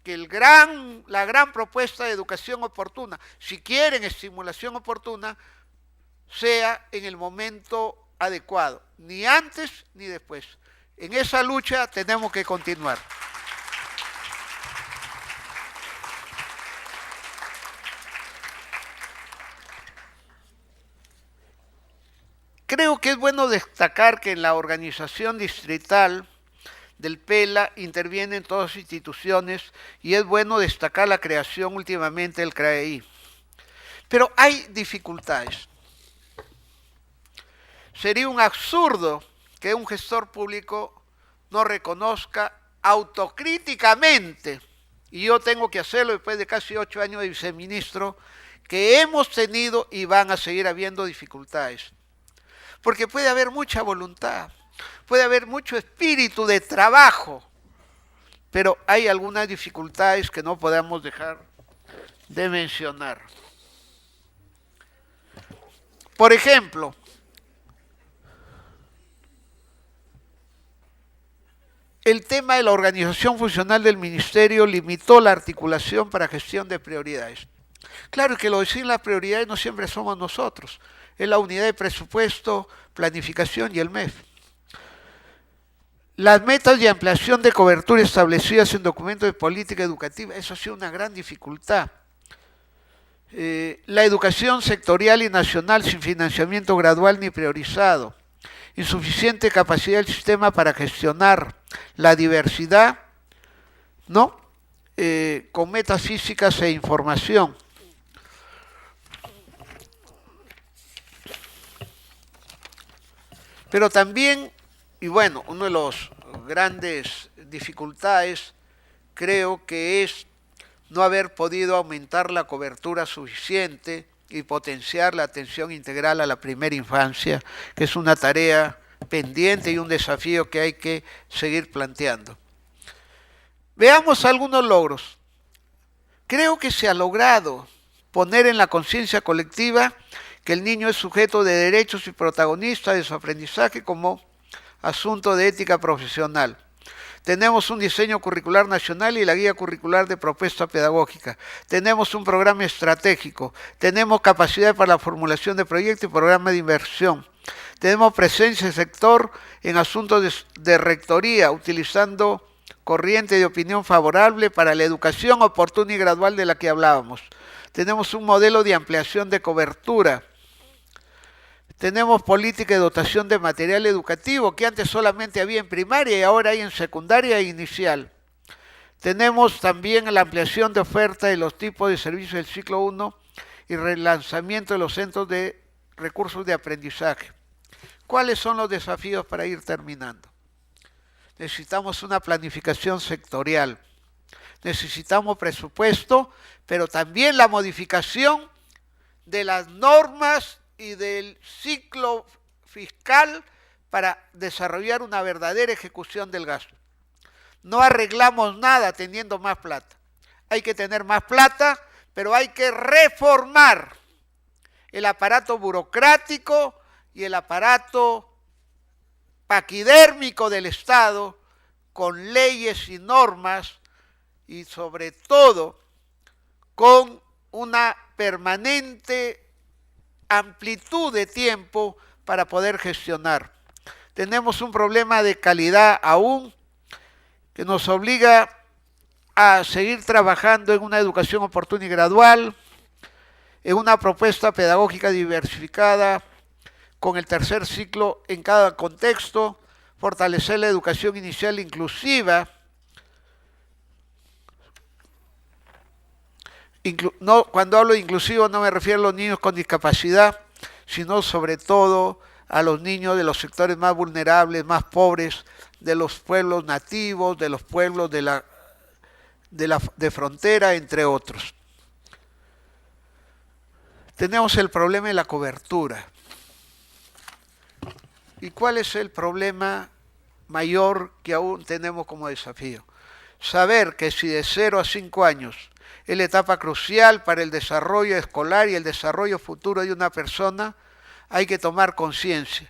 que la gran propuesta de educación oportuna, si quieren estimulación oportuna, sea en el momento adecuado, ni antes ni después. En esa lucha tenemos que continuar. Creo que es bueno destacar que en la organización distrital del PELA intervienen todas las instituciones y es bueno destacar la creación últimamente del CRAEI. Pero hay dificultades. Sería un absurdo que un gestor público no reconozca autocríticamente, y yo tengo que hacerlo después de casi 8 años de viceministro, que hemos tenido y van a seguir habiendo dificultades. Porque puede haber mucha voluntad, puede haber mucho espíritu de trabajo, pero hay algunas dificultades que no podemos dejar de mencionar. Por ejemplo, el tema de la organización funcional del ministerio limitó la articulación para gestión de prioridades. Claro que lo decir las prioridades no siempre somos nosotros, es la unidad de presupuesto, planificación y el MEF. Las metas de ampliación de cobertura establecidas en documentos de política educativa, eso ha sido una gran dificultad. La educación sectorial y nacional sin financiamiento gradual ni priorizado. Insuficiente capacidad del sistema para gestionar la diversidad, ¿no? Con metas físicas e información. Pero también, y bueno, una de las grandes dificultades creo que es no haber podido aumentar la cobertura suficiente y potenciar la atención integral a la primera infancia, que es una tarea pendiente y un desafío que hay que seguir planteando. Veamos algunos logros. Creo que se ha logrado poner en la conciencia colectiva que el niño es sujeto de derechos y protagonista de su aprendizaje como asunto de ética profesional. Tenemos un diseño curricular nacional y la guía curricular de propuesta pedagógica. Tenemos un programa estratégico. Tenemos capacidad para la formulación de proyectos y programas de inversión. Tenemos presencia del sector en asuntos de rectoría, utilizando corriente de opinión favorable para la educación oportuna y gradual de la que hablábamos. Tenemos un modelo de ampliación de cobertura. Tenemos política de dotación de material educativo, que antes solamente había en primaria y ahora hay en secundaria e inicial. Tenemos también la ampliación de oferta de los tipos de servicios del ciclo 1 y relanzamiento de los centros de recursos de aprendizaje. ¿Cuáles son los desafíos para ir terminando? Necesitamos una planificación sectorial. Necesitamos presupuesto, pero también la modificación de las normas y del ciclo fiscal para desarrollar una verdadera ejecución del gasto. No arreglamos nada teniendo más plata. Hay que tener más plata, pero hay que reformar el aparato burocrático y el aparato paquidérmico del Estado con leyes y normas y sobre todo con una permanente amplitud de tiempo para poder gestionar. Tenemos un problema de calidad aún que nos obliga a seguir trabajando en una educación oportuna y gradual, en una propuesta pedagógica diversificada, con el tercer ciclo en cada contexto, fortalecer la educación inicial inclusiva, cuando hablo de inclusivo no me refiero a los niños con discapacidad, sino sobre todo a los niños de los sectores más vulnerables, más pobres, de los pueblos nativos, de los pueblos de frontera, entre otros. Tenemos el problema de la cobertura. ¿Y cuál es el problema mayor que aún tenemos como desafío. Saber que si de 0 a 5 años es la etapa crucial para el desarrollo escolar y el desarrollo futuro de una persona, hay que tomar conciencia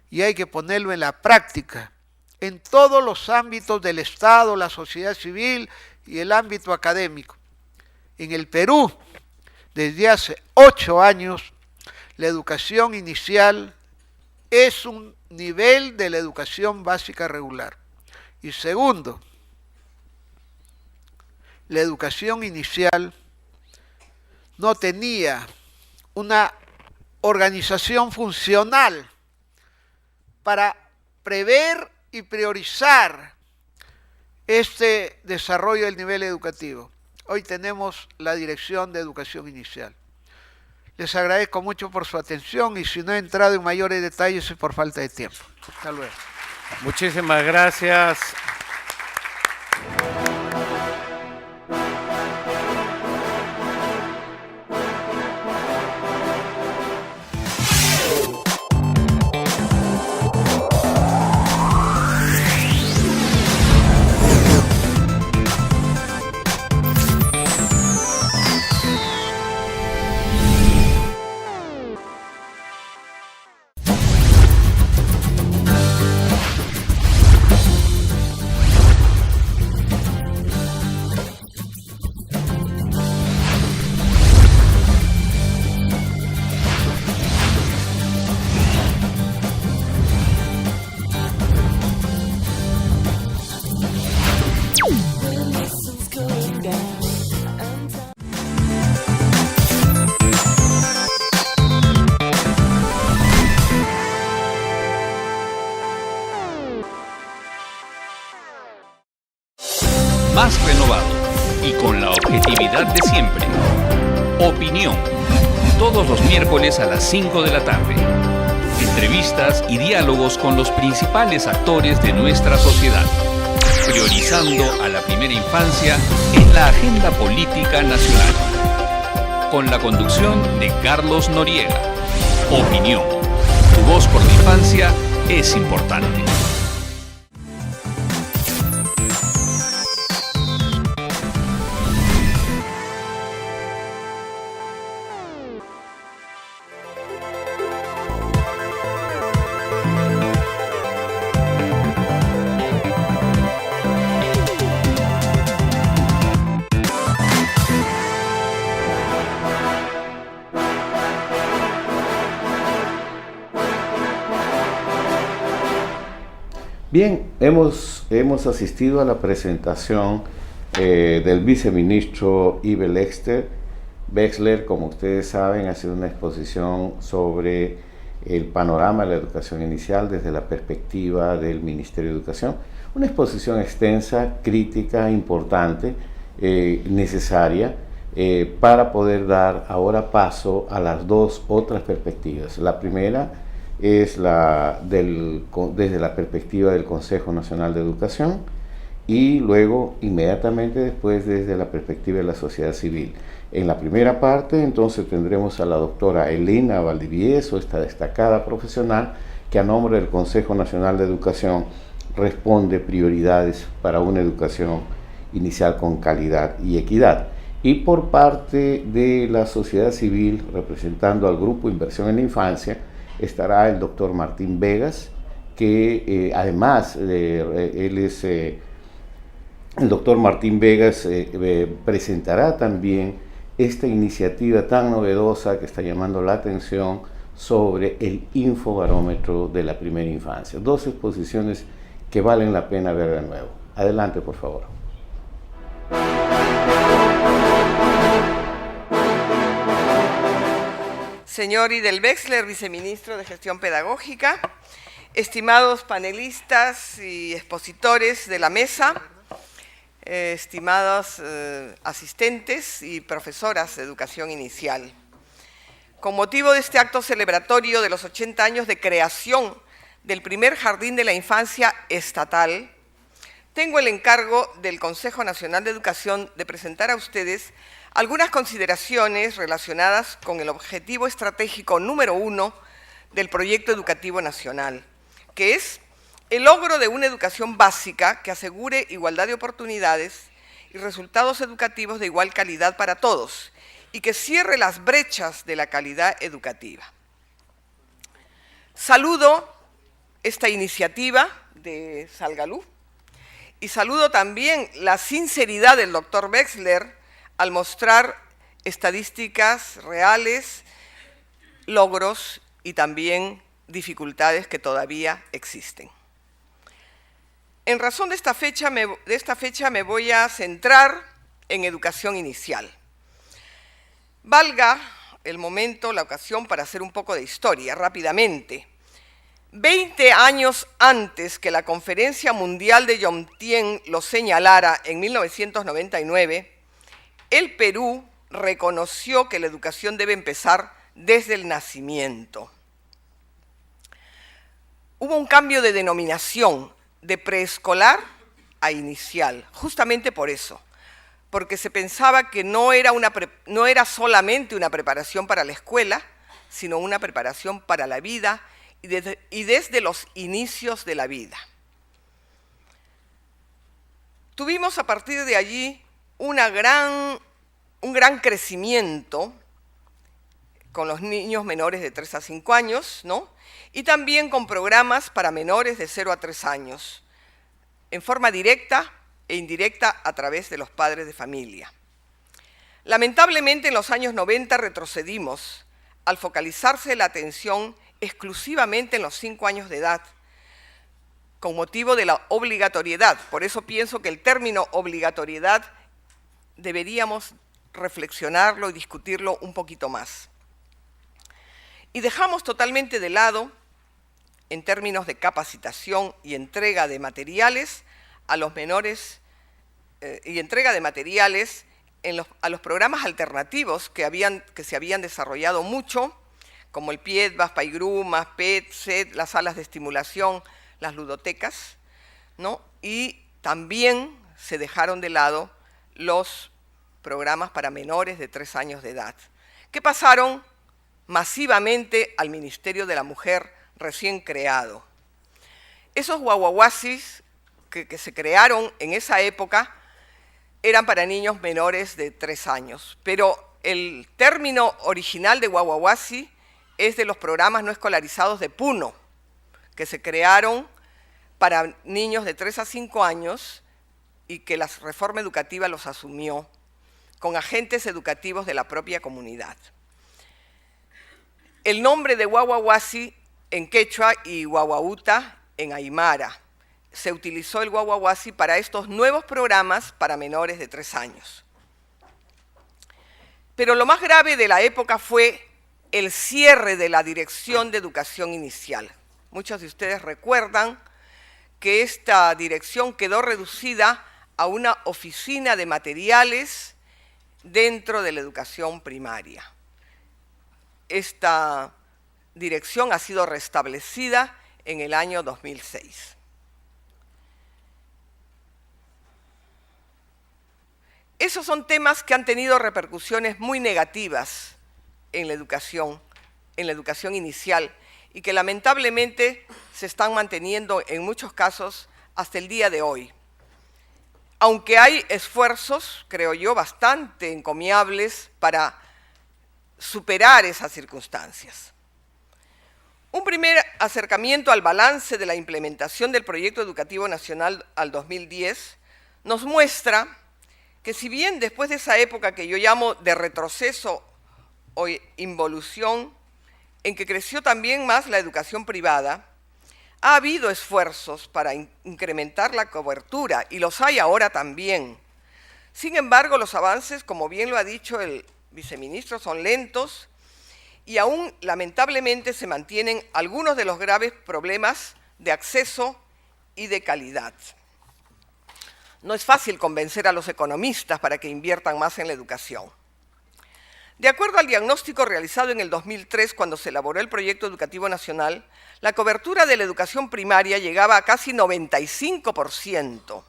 y hay que ponerlo en la práctica, en todos los ámbitos del Estado, la sociedad civil y el ámbito académico. En el Perú, desde hace 8 años, la educación inicial es un nivel de la educación básica regular. Y segundo, la educación inicial no tenía una organización funcional para prever y priorizar este desarrollo del nivel educativo. Hoy tenemos la Dirección de Educación Inicial. Les agradezco mucho por su atención y si no he entrado en mayores detalles es por falta de tiempo. Hasta luego. Muchísimas gracias. Más renovado y con la objetividad de siempre. Opinión. Todos los miércoles a las 5 de la tarde. Entrevistas y diálogos con los principales actores de nuestra sociedad. Priorizando a la primera infancia en la agenda política nacional. Con la conducción de Carlos Noriega. Opinión. Tu voz por la infancia es importante. Bien, hemos asistido a la presentación del viceministro Ibe Wexler. Como ustedes saben, ha sido una exposición sobre el panorama de la educación inicial desde la perspectiva del Ministerio de Educación. Una exposición extensa, crítica, importante, necesaria, para poder dar ahora paso a las dos otras perspectivas. La primera es desde la perspectiva del Consejo Nacional de Educación y luego, inmediatamente después, desde la perspectiva de la sociedad civil. En la primera parte, entonces, tendremos a la doctora Elena Valdivieso, esta destacada profesional que a nombre del Consejo Nacional de Educación responde prioridades para una educación inicial con calidad y equidad. Y por parte de la sociedad civil, representando al Grupo Inversión en la Infancia, estará el doctor Martín Vegas, que además el doctor Martín Vegas presentará también esta iniciativa tan novedosa que está llamando la atención sobre el infobarómetro de la primera infancia. Dos exposiciones que valen la pena ver de nuevo. Adelante, por favor. Señor Idel Wexler, viceministro de Gestión Pedagógica, estimados panelistas y expositores de la mesa, estimados asistentes y profesoras de educación inicial. Con motivo de este acto celebratorio de los 80 años de creación del primer jardín de la infancia estatal, tengo el encargo del Consejo Nacional de Educación de presentar a ustedes algunas consideraciones relacionadas con el objetivo estratégico número 1 del Proyecto Educativo Nacional, que es el logro de una educación básica que asegure igualdad de oportunidades y resultados educativos de igual calidad para todos y que cierre las brechas de la calidad educativa. Saludo esta iniciativa de Salgalú y saludo también la sinceridad del doctor Wexler al mostrar estadísticas reales, logros y también dificultades que todavía existen. En razón de esta fecha me voy a centrar en educación inicial. Valga el momento, la ocasión para hacer un poco de historia rápidamente. 20 años antes que la Conferencia Mundial de Yomtien lo señalara en 1999, el Perú reconoció que la educación debe empezar desde el nacimiento. Hubo un cambio de denominación de preescolar a inicial, justamente por eso, porque se pensaba que no era solamente una preparación para la escuela, sino una preparación para la vida y desde los inicios de la vida. Tuvimos a partir de allí un gran crecimiento con los niños menores de 3 a 5 años, ¿no? Y también con programas para menores de 0 a 3 años, en forma directa e indirecta a través de los padres de familia. Lamentablemente, en los años 90 retrocedimos al focalizarse la atención exclusivamente en los 5 años de edad, con motivo de la obligatoriedad. Por eso pienso que el término obligatoriedad deberíamos reflexionarlo y discutirlo un poquito más. Y dejamos totalmente de lado, en términos de capacitación y entrega de materiales a los menores, y entrega de materiales a los programas alternativos que se habían desarrollado mucho, como el PIEDVAS, PAIGRUMAS, PET, SET, las salas de estimulación, las ludotecas, ¿no? Y también se dejaron de lado los programas para menores de 3 años de edad, que pasaron masivamente al Ministerio de la Mujer recién creado. Esos guaguaguasis que se crearon en esa época eran para niños menores de 3 años, pero el término original de guaguaguasi es de los programas no escolarizados de Puno, que se crearon para niños de 3 a 5 años y que la reforma educativa los asumió con agentes educativos de la propia comunidad. El nombre de guaguaguasi en quechua y guaguauta en aymara. Se utilizó el guaguaguasi para estos nuevos programas para menores de 3 años. Pero lo más grave de la época fue el cierre de la Dirección de Educación Inicial. Muchos de ustedes recuerdan que esta dirección quedó reducida a una oficina de materiales dentro de la educación primaria. Esta dirección ha sido restablecida en el año 2006. Esos son temas que han tenido repercusiones muy negativas en la educación inicial y que lamentablemente se están manteniendo en muchos casos hasta el día de hoy. Aunque hay esfuerzos, creo yo, bastante encomiables para superar esas circunstancias. Un primer acercamiento al balance de la implementación del Proyecto Educativo Nacional al 2010 nos muestra que si bien después de esa época que yo llamo de retroceso o involución, en que creció también más la educación privada, ha habido esfuerzos para incrementar la cobertura y los hay ahora también. Sin embargo, los avances, como bien lo ha dicho el viceministro, son lentos y aún lamentablemente se mantienen algunos de los graves problemas de acceso y de calidad. No es fácil convencer a los economistas para que inviertan más en la educación. De acuerdo al diagnóstico realizado en el 2003, cuando se elaboró el Proyecto Educativo Nacional, la cobertura de la educación primaria llegaba a casi 95%,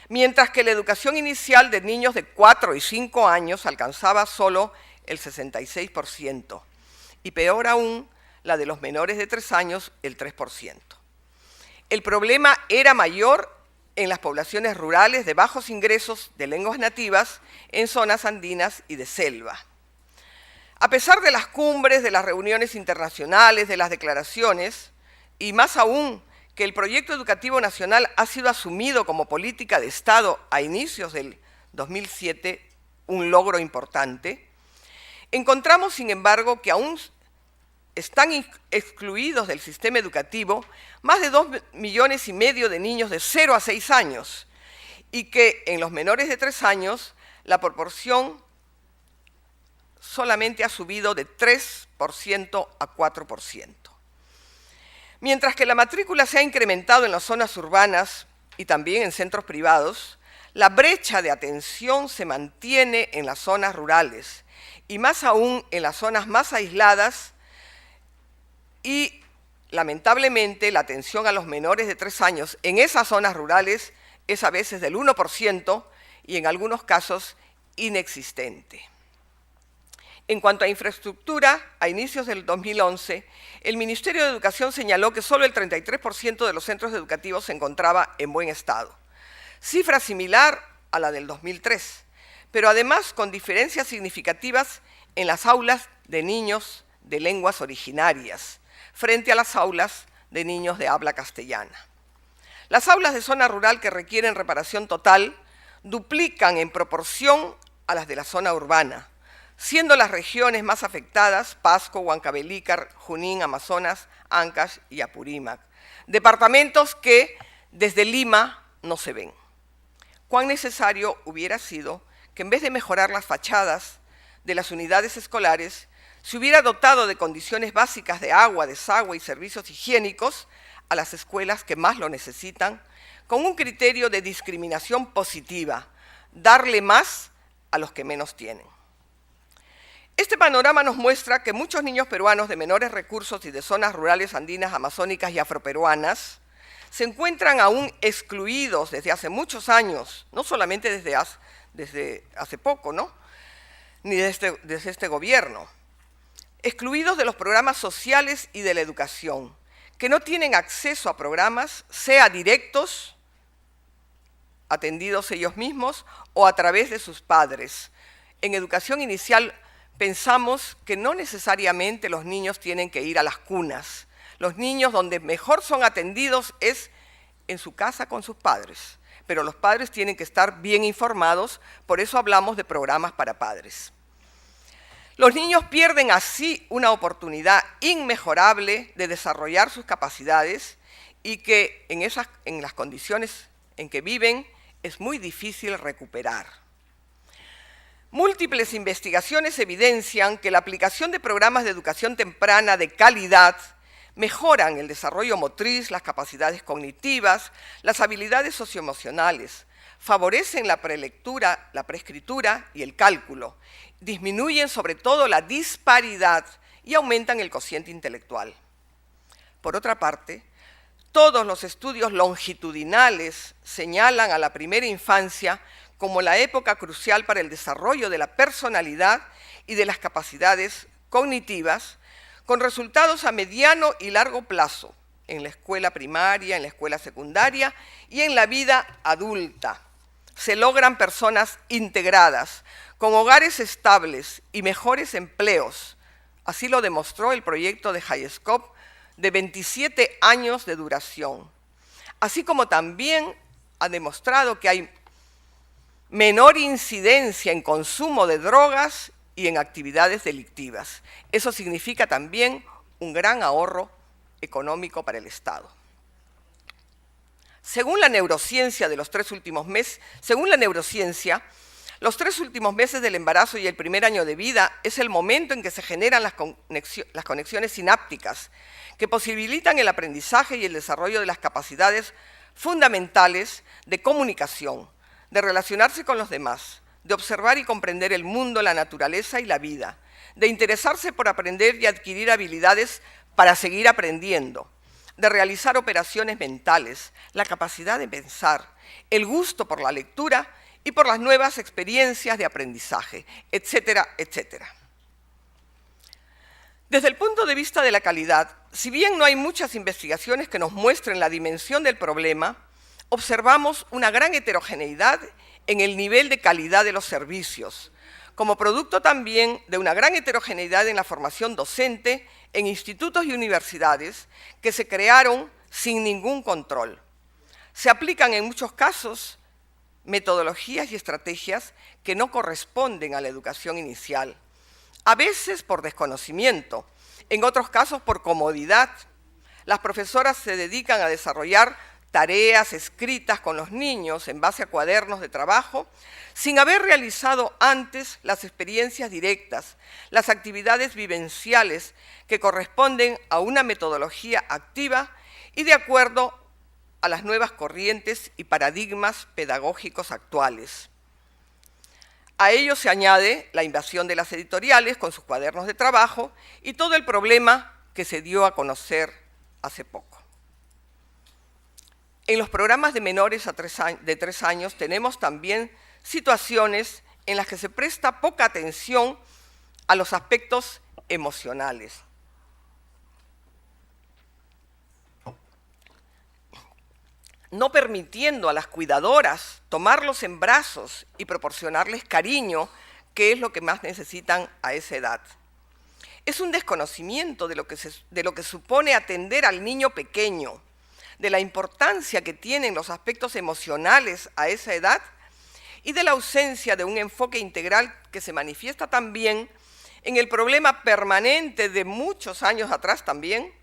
mientras que la educación inicial de niños de 4 y 5 años alcanzaba solo el 66%, y peor aún, la de los menores de 3 años, el 3%. el problema era mayor en las poblaciones rurales de bajos ingresos de lenguas nativas en zonas andinas y de selva. A pesar de las cumbres, de las reuniones internacionales, de las declaraciones, y más aún que el proyecto educativo nacional ha sido asumido como política de Estado a inicios del 2007, un logro importante, encontramos, sin embargo, que aún están excluidos del sistema educativo más de 2,5 millones de niños de 0 a 6 años y que en los menores de 3 años la proporción solamente ha subido de 3% a 4%. Mientras que la matrícula se ha incrementado en las zonas urbanas y también en centros privados, la brecha de atención se mantiene en las zonas rurales y más aún en las zonas más aisladas y, lamentablemente, la atención a los menores de 3 años en esas zonas rurales es a veces del 1% y en algunos casos inexistente. En cuanto a infraestructura, a inicios del 2011, el Ministerio de Educación señaló que solo el 33% de los centros educativos se encontraba en buen estado, cifra similar a la del 2003, pero además con diferencias significativas en las aulas de niños de lenguas originarias, frente a las aulas de niños de habla castellana. Las aulas de zona rural que requieren reparación total duplican en proporción a las de la zona urbana, siendo las regiones más afectadas Pasco, Huancavelica, Junín, Amazonas, Ancash y Apurímac, departamentos que desde Lima no se ven. Cuán necesario hubiera sido que en vez de mejorar las fachadas de las unidades escolares, se hubiera dotado de condiciones básicas de agua, desagüe y servicios higiénicos a las escuelas que más lo necesitan, con un criterio de discriminación positiva, darle más a los que menos tienen. Este panorama nos muestra que muchos niños peruanos de menores recursos y de zonas rurales andinas, amazónicas y afroperuanas se encuentran aún excluidos desde hace muchos años, no solamente desde hace poco, ¿no? Ni desde este gobierno, excluidos de los programas sociales y de la educación, que no tienen acceso a programas, sea directos, atendidos ellos mismos, o a través de sus padres. En educación inicial pensamos que no necesariamente los niños tienen que ir a las cunas. Los niños donde mejor son atendidos es en su casa con sus padres, pero los padres tienen que estar bien informados, por eso hablamos de programas para padres. Los niños pierden así una oportunidad inmejorable de desarrollar sus capacidades y que en las condiciones en que viven es muy difícil recuperar. Múltiples investigaciones evidencian que la aplicación de programas de educación temprana de calidad mejoran el desarrollo motriz, las capacidades cognitivas, las habilidades socioemocionales, favorecen la prelectura, la preescritura y el cálculo, disminuyen sobre todo la disparidad y aumentan el cociente intelectual. Por otra parte, todos los estudios longitudinales señalan a la primera infancia como la época crucial para el desarrollo de la personalidad y de las capacidades cognitivas, con resultados a mediano y largo plazo en la escuela primaria, en la escuela secundaria y en la vida adulta. Se logran personas integradas, con hogares estables y mejores empleos. Así lo demostró el proyecto de HighScope de 27 años de duración. Así como también ha demostrado que hay menor incidencia en consumo de drogas y en actividades delictivas. Eso significa también un gran ahorro económico para el Estado. Según la neurociencia, los 3 últimos meses del embarazo y el primer año de vida es el momento en que se generan las conexiones sinápticas que posibilitan el aprendizaje y el desarrollo de las capacidades fundamentales de comunicación, de relacionarse con los demás, de observar y comprender el mundo, la naturaleza y la vida, de interesarse por aprender y adquirir habilidades para seguir aprendiendo, de realizar operaciones mentales, la capacidad de pensar, el gusto por la lectura y por las nuevas experiencias de aprendizaje, etcétera, etcétera. Desde el punto de vista de la calidad, Si bien no hay muchas investigaciones que nos muestren la dimensión del problema, observamos una gran heterogeneidad en el nivel de calidad de los servicios, como producto también de una gran heterogeneidad en la formación docente en institutos y universidades que se crearon sin ningún control. Se aplican en muchos casos metodologías y estrategias que no corresponden a la educación inicial, a veces por desconocimiento, en otros casos por comodidad. Las profesoras se dedican a desarrollar tareas escritas con los niños en base a cuadernos de trabajo, sin haber realizado antes las experiencias directas, las actividades vivenciales que corresponden a una metodología activa y de acuerdo a las nuevas corrientes y paradigmas pedagógicos actuales. A ello se añade la invasión de las editoriales con sus cuadernos de trabajo y todo el problema que se dio a conocer hace poco. En los programas de menores de 3 años tenemos también situaciones en las que se presta poca atención a los aspectos emocionales. No permitiendo a las cuidadoras tomarlos en brazos y proporcionarles cariño, que es lo que más necesitan a esa edad. Es un desconocimiento de lo que supone atender al niño pequeño, de la importancia que tienen los aspectos emocionales a esa edad y de la ausencia de un enfoque integral que se manifiesta también en el problema permanente de muchos años atrás también,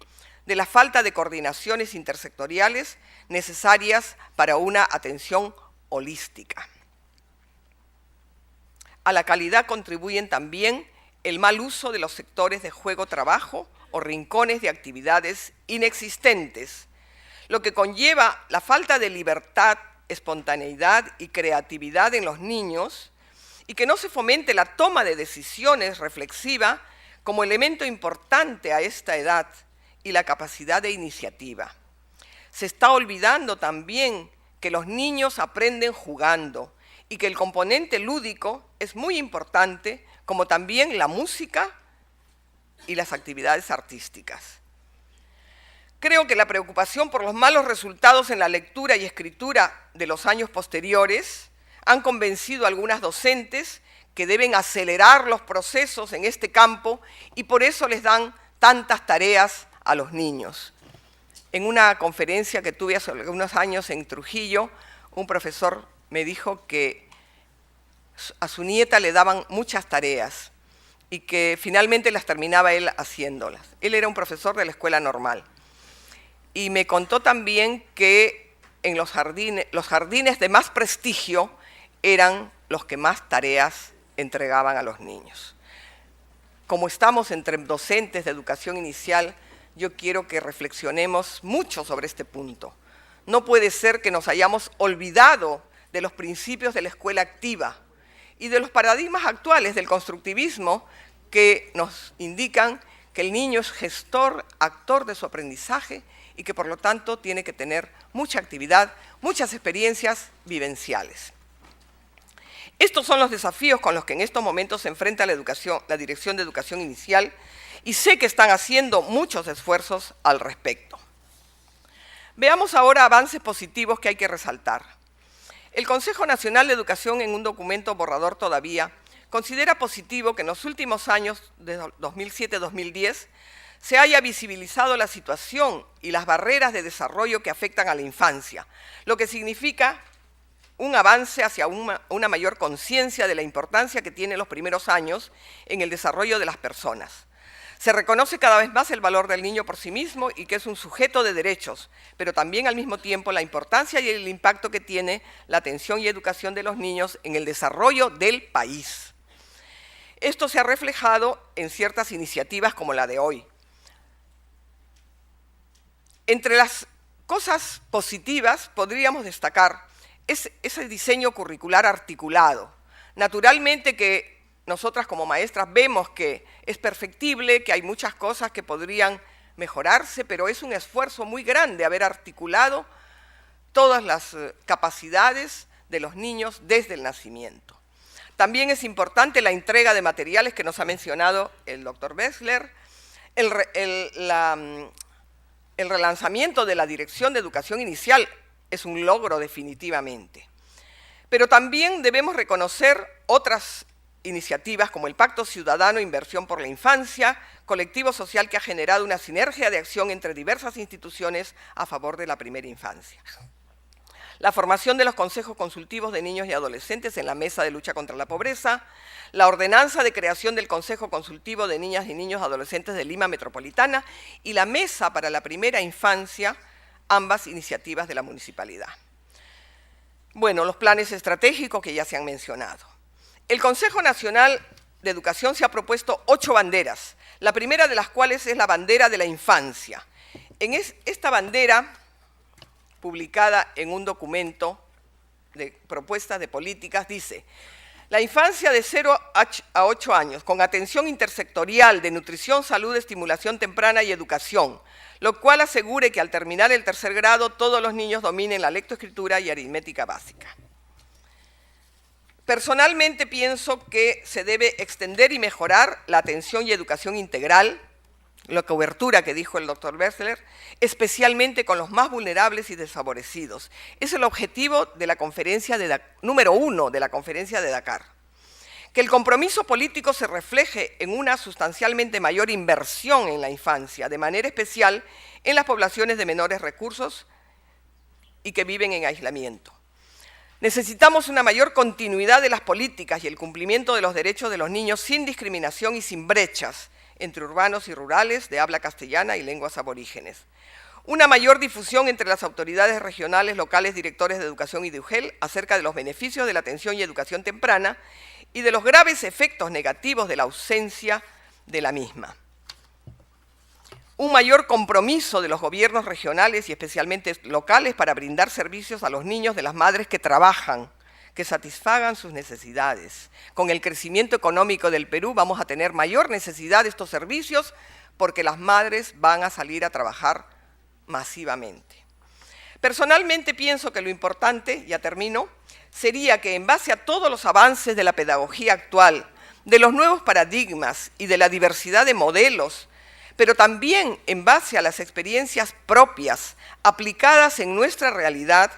de la falta de coordinaciones intersectoriales necesarias para una atención holística. A la calidad contribuyen también el mal uso de los sectores de juego-trabajo o rincones de actividades inexistentes, lo que conlleva la falta de libertad, espontaneidad y creatividad en los niños y que no se fomente la toma de decisiones reflexiva como elemento importante a esta edad y la capacidad de iniciativa. Se está olvidando también que los niños aprenden jugando y que el componente lúdico es muy importante, como también la música y las actividades artísticas. Creo que la preocupación por los malos resultados en la lectura y escritura de los años posteriores han convencido a algunas docentes que deben acelerar los procesos en este campo y por eso les dan tantas tareas a los niños. En una conferencia que tuve hace algunos años en Trujillo, un profesor me dijo que a su nieta le daban muchas tareas y que finalmente las terminaba él haciéndolas. Él era un profesor de la escuela normal. Y me contó también que en los jardines de más prestigio eran los que más tareas entregaban a los niños. Como estamos entre docentes de educación inicial, yo quiero que reflexionemos mucho sobre este punto. No puede ser que nos hayamos olvidado de los principios de la escuela activa y de los paradigmas actuales del constructivismo que nos indican que el niño es gestor, actor de su aprendizaje y que por lo tanto tiene que tener mucha actividad, muchas experiencias vivenciales. Estos son los desafíos con los que en estos momentos se enfrenta la Dirección de Educación Inicial y sé que están haciendo muchos esfuerzos al respecto. Veamos ahora avances positivos que hay que resaltar. El Consejo Nacional de Educación, en un documento borrador todavía, considera positivo que en los últimos años, de 2007-2010, se haya visibilizado la situación y las barreras de desarrollo que afectan a la infancia, lo que significa un avance hacia una mayor conciencia de la importancia que tienen los primeros años en el desarrollo de las personas. Se reconoce cada vez más el valor del niño por sí mismo y que es un sujeto de derechos, pero también al mismo tiempo la importancia y el impacto que tiene la atención y educación de los niños en el desarrollo del país. Esto se ha reflejado en ciertas iniciativas como la de hoy. Entre las cosas positivas podríamos destacar ese diseño curricular articulado. Naturalmente que nosotras como maestras vemos que es perfectible, que hay muchas cosas que podrían mejorarse, pero es un esfuerzo muy grande haber articulado todas las capacidades de los niños desde el nacimiento. También es importante la entrega de materiales que nos ha mencionado el doctor Bessler, el relanzamiento de la Dirección de Educación Inicial es un logro definitivamente. Pero también debemos reconocer otras iniciativas como el Pacto Ciudadano Inversión por la Infancia, colectivo social que ha generado una sinergia de acción entre diversas instituciones a favor de la primera infancia. La formación de los consejos consultivos de niños y adolescentes en la Mesa de Lucha contra la Pobreza, la ordenanza de creación del Consejo Consultivo de Niñas y Niños Adolescentes de Lima Metropolitana y la Mesa para la Primera Infancia, ambas iniciativas de la municipalidad. Bueno, los planes estratégicos que ya se han mencionado. El Consejo Nacional de Educación se ha propuesto 8 banderas, la primera de las cuales es la bandera de la infancia. En esta bandera, publicada en un documento de propuestas de políticas, dice: la infancia de 0 a 8 años, con atención intersectorial de nutrición, salud, estimulación temprana y educación, lo cual asegure que al terminar el 3er grado todos los niños dominen la lectoescritura y aritmética básica. Personalmente pienso que se debe extender y mejorar la atención y educación integral, la cobertura que dijo el doctor Bessler, especialmente con los más vulnerables y desfavorecidos. Es el objetivo de la conferencia número 1 de la conferencia de Dakar. Que el compromiso político se refleje en una sustancialmente mayor inversión en la infancia, de manera especial en las poblaciones de menores recursos y que viven en aislamiento. Necesitamos una mayor continuidad de las políticas y el cumplimiento de los derechos de los niños sin discriminación y sin brechas entre urbanos y rurales de habla castellana y lenguas aborígenes. Una mayor difusión entre las autoridades regionales, locales, directores de educación y de UGEL acerca de los beneficios de la atención y educación temprana y de los graves efectos negativos de la ausencia de la misma. Un mayor compromiso de los gobiernos regionales y especialmente locales para brindar servicios a los niños de las madres que trabajan, que satisfagan sus necesidades. Con el crecimiento económico del Perú vamos a tener mayor necesidad de estos servicios porque las madres van a salir a trabajar masivamente. Personalmente pienso que lo importante, ya termino, sería que en base a todos los avances de la pedagogía actual, de los nuevos paradigmas y de la diversidad de modelos, pero también en base a las experiencias propias aplicadas en nuestra realidad,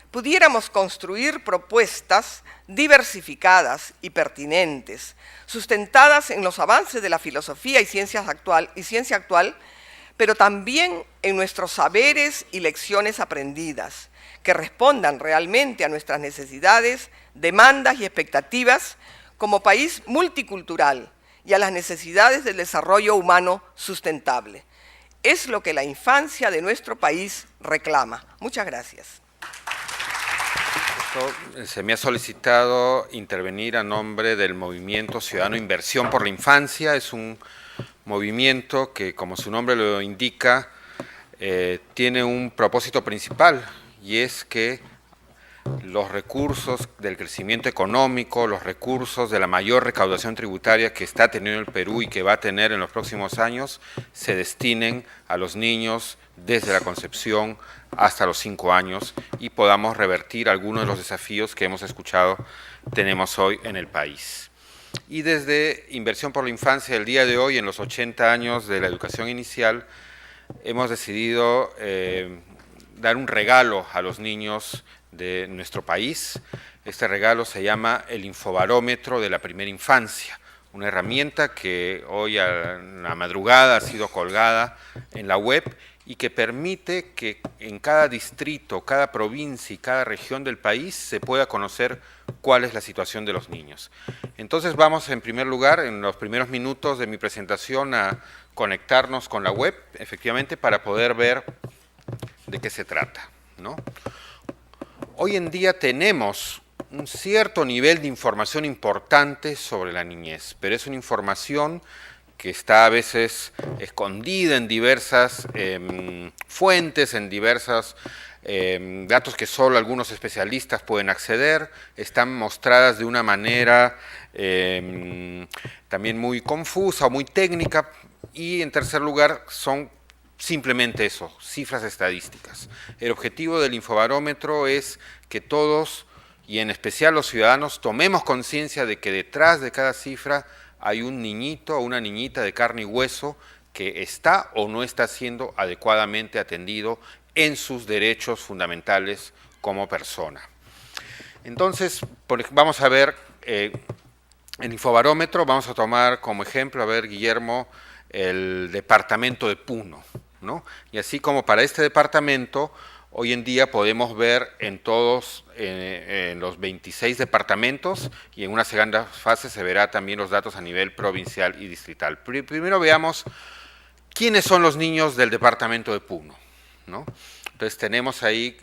pudiéramos construir propuestas diversificadas y pertinentes, sustentadas en los avances de la filosofía y ciencia actual, pero también en nuestros saberes y lecciones aprendidas, que respondan realmente a nuestras necesidades, demandas y expectativas como país multicultural y a las necesidades del desarrollo humano sustentable. Es lo que la infancia de nuestro país reclama. Muchas gracias. Se me ha solicitado intervenir a nombre del Movimiento Ciudadano Inversión por la Infancia. Es un movimiento que, como su nombre lo indica, tiene un propósito principal, y es que los recursos del crecimiento económico, los recursos de la mayor recaudación tributaria que está teniendo el Perú y que va a tener en los próximos años, se destinen a los niños desde la concepción hasta los 5 años y podamos revertir algunos de los desafíos que hemos escuchado tenemos hoy en el país. Y desde Inversión por la Infancia, el día de hoy, en los 80 años de la educación inicial, hemos decidido dar un regalo a los niños de nuestro país. Este regalo se llama el Infobarómetro de la Primera Infancia, una herramienta que hoy a la madrugada ha sido colgada en la web y que permite que en cada distrito, cada provincia y cada región del país se pueda conocer cuál es la situación de los niños. Entonces vamos en primer lugar, en los primeros minutos de mi presentación, a conectarnos con la web, efectivamente, para poder ver de qué se trata, ¿no? Hoy en día tenemos un cierto nivel de información importante sobre la niñez, pero es una información que está a veces escondida en diversas fuentes, en diversos datos que solo algunos especialistas pueden acceder, están mostradas de una manera también muy confusa o muy técnica, y en tercer lugar son simplemente eso, cifras estadísticas. El objetivo del Infobarómetro es que todos, y en especial los ciudadanos, tomemos conciencia de que detrás de cada cifra hay un niñito o una niñita de carne y hueso que está o no está siendo adecuadamente atendido en sus derechos fundamentales como persona. Entonces, vamos a ver el infobarómetro, vamos a tomar como ejemplo, a ver, Guillermo, el departamento de Puno, ¿no? Y así como para este departamento, hoy en día podemos ver en todos, en los 26 departamentos, y en una segunda fase se verá también los datos a nivel provincial y distrital. Primero veamos quiénes son los niños del departamento de Puno, ¿no? Entonces tenemos ahí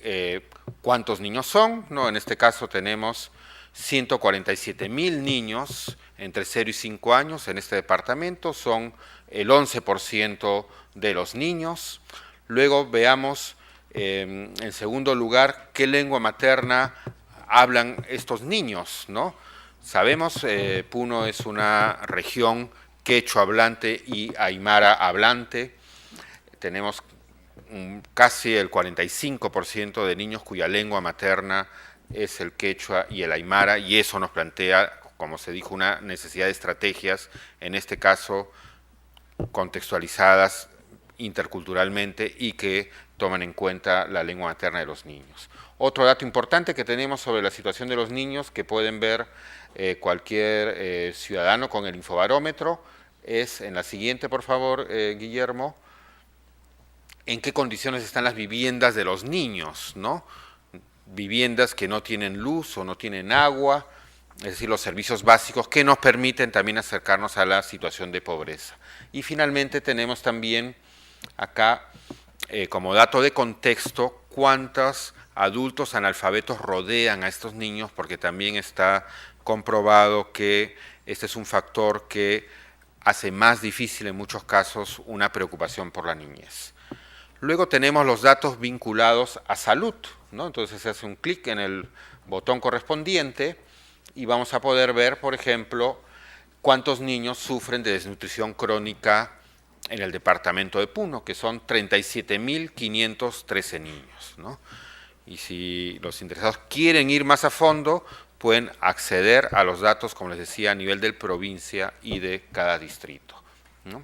cuántos niños son, ¿no? En este caso tenemos 147.000 niños entre 0 y 5 años en este departamento, son el 11% de los niños. Luego veamos, en segundo lugar, qué lengua materna hablan estos niños, ¿no? Sabemos, Puno es una región quechua hablante y aymara hablante. Tenemos casi el 45% de niños cuya lengua materna es el quechua y el aymara, y eso nos plantea, como se dijo, una necesidad de estrategias, en este caso contextualizadas interculturalmente y que tomen en cuenta la lengua materna de los niños. Otro dato importante que tenemos sobre la situación de los niños, que pueden ver cualquier ciudadano con el infobarómetro, es en la siguiente, por favor, Guillermo, en qué condiciones están las viviendas de los niños, ¿no? Viviendas que no tienen luz o no tienen agua, es decir, los servicios básicos que nos permiten también acercarnos a la situación de pobreza. Y finalmente tenemos también acá, como dato de contexto, cuántos adultos analfabetos rodean a estos niños, porque también está comprobado que este es un factor que hace más difícil en muchos casos una preocupación por la niñez. Luego tenemos los datos vinculados a salud, ¿no? Entonces se hace un clic en el botón correspondiente y vamos a poder ver, por ejemplo, cuántos niños sufren de desnutrición crónica en el departamento de Puno, que son 37.513 niños, ¿no? Y si los interesados quieren ir más a fondo, pueden acceder a los datos, como les decía, a nivel de provincia y de cada distrito, ¿no?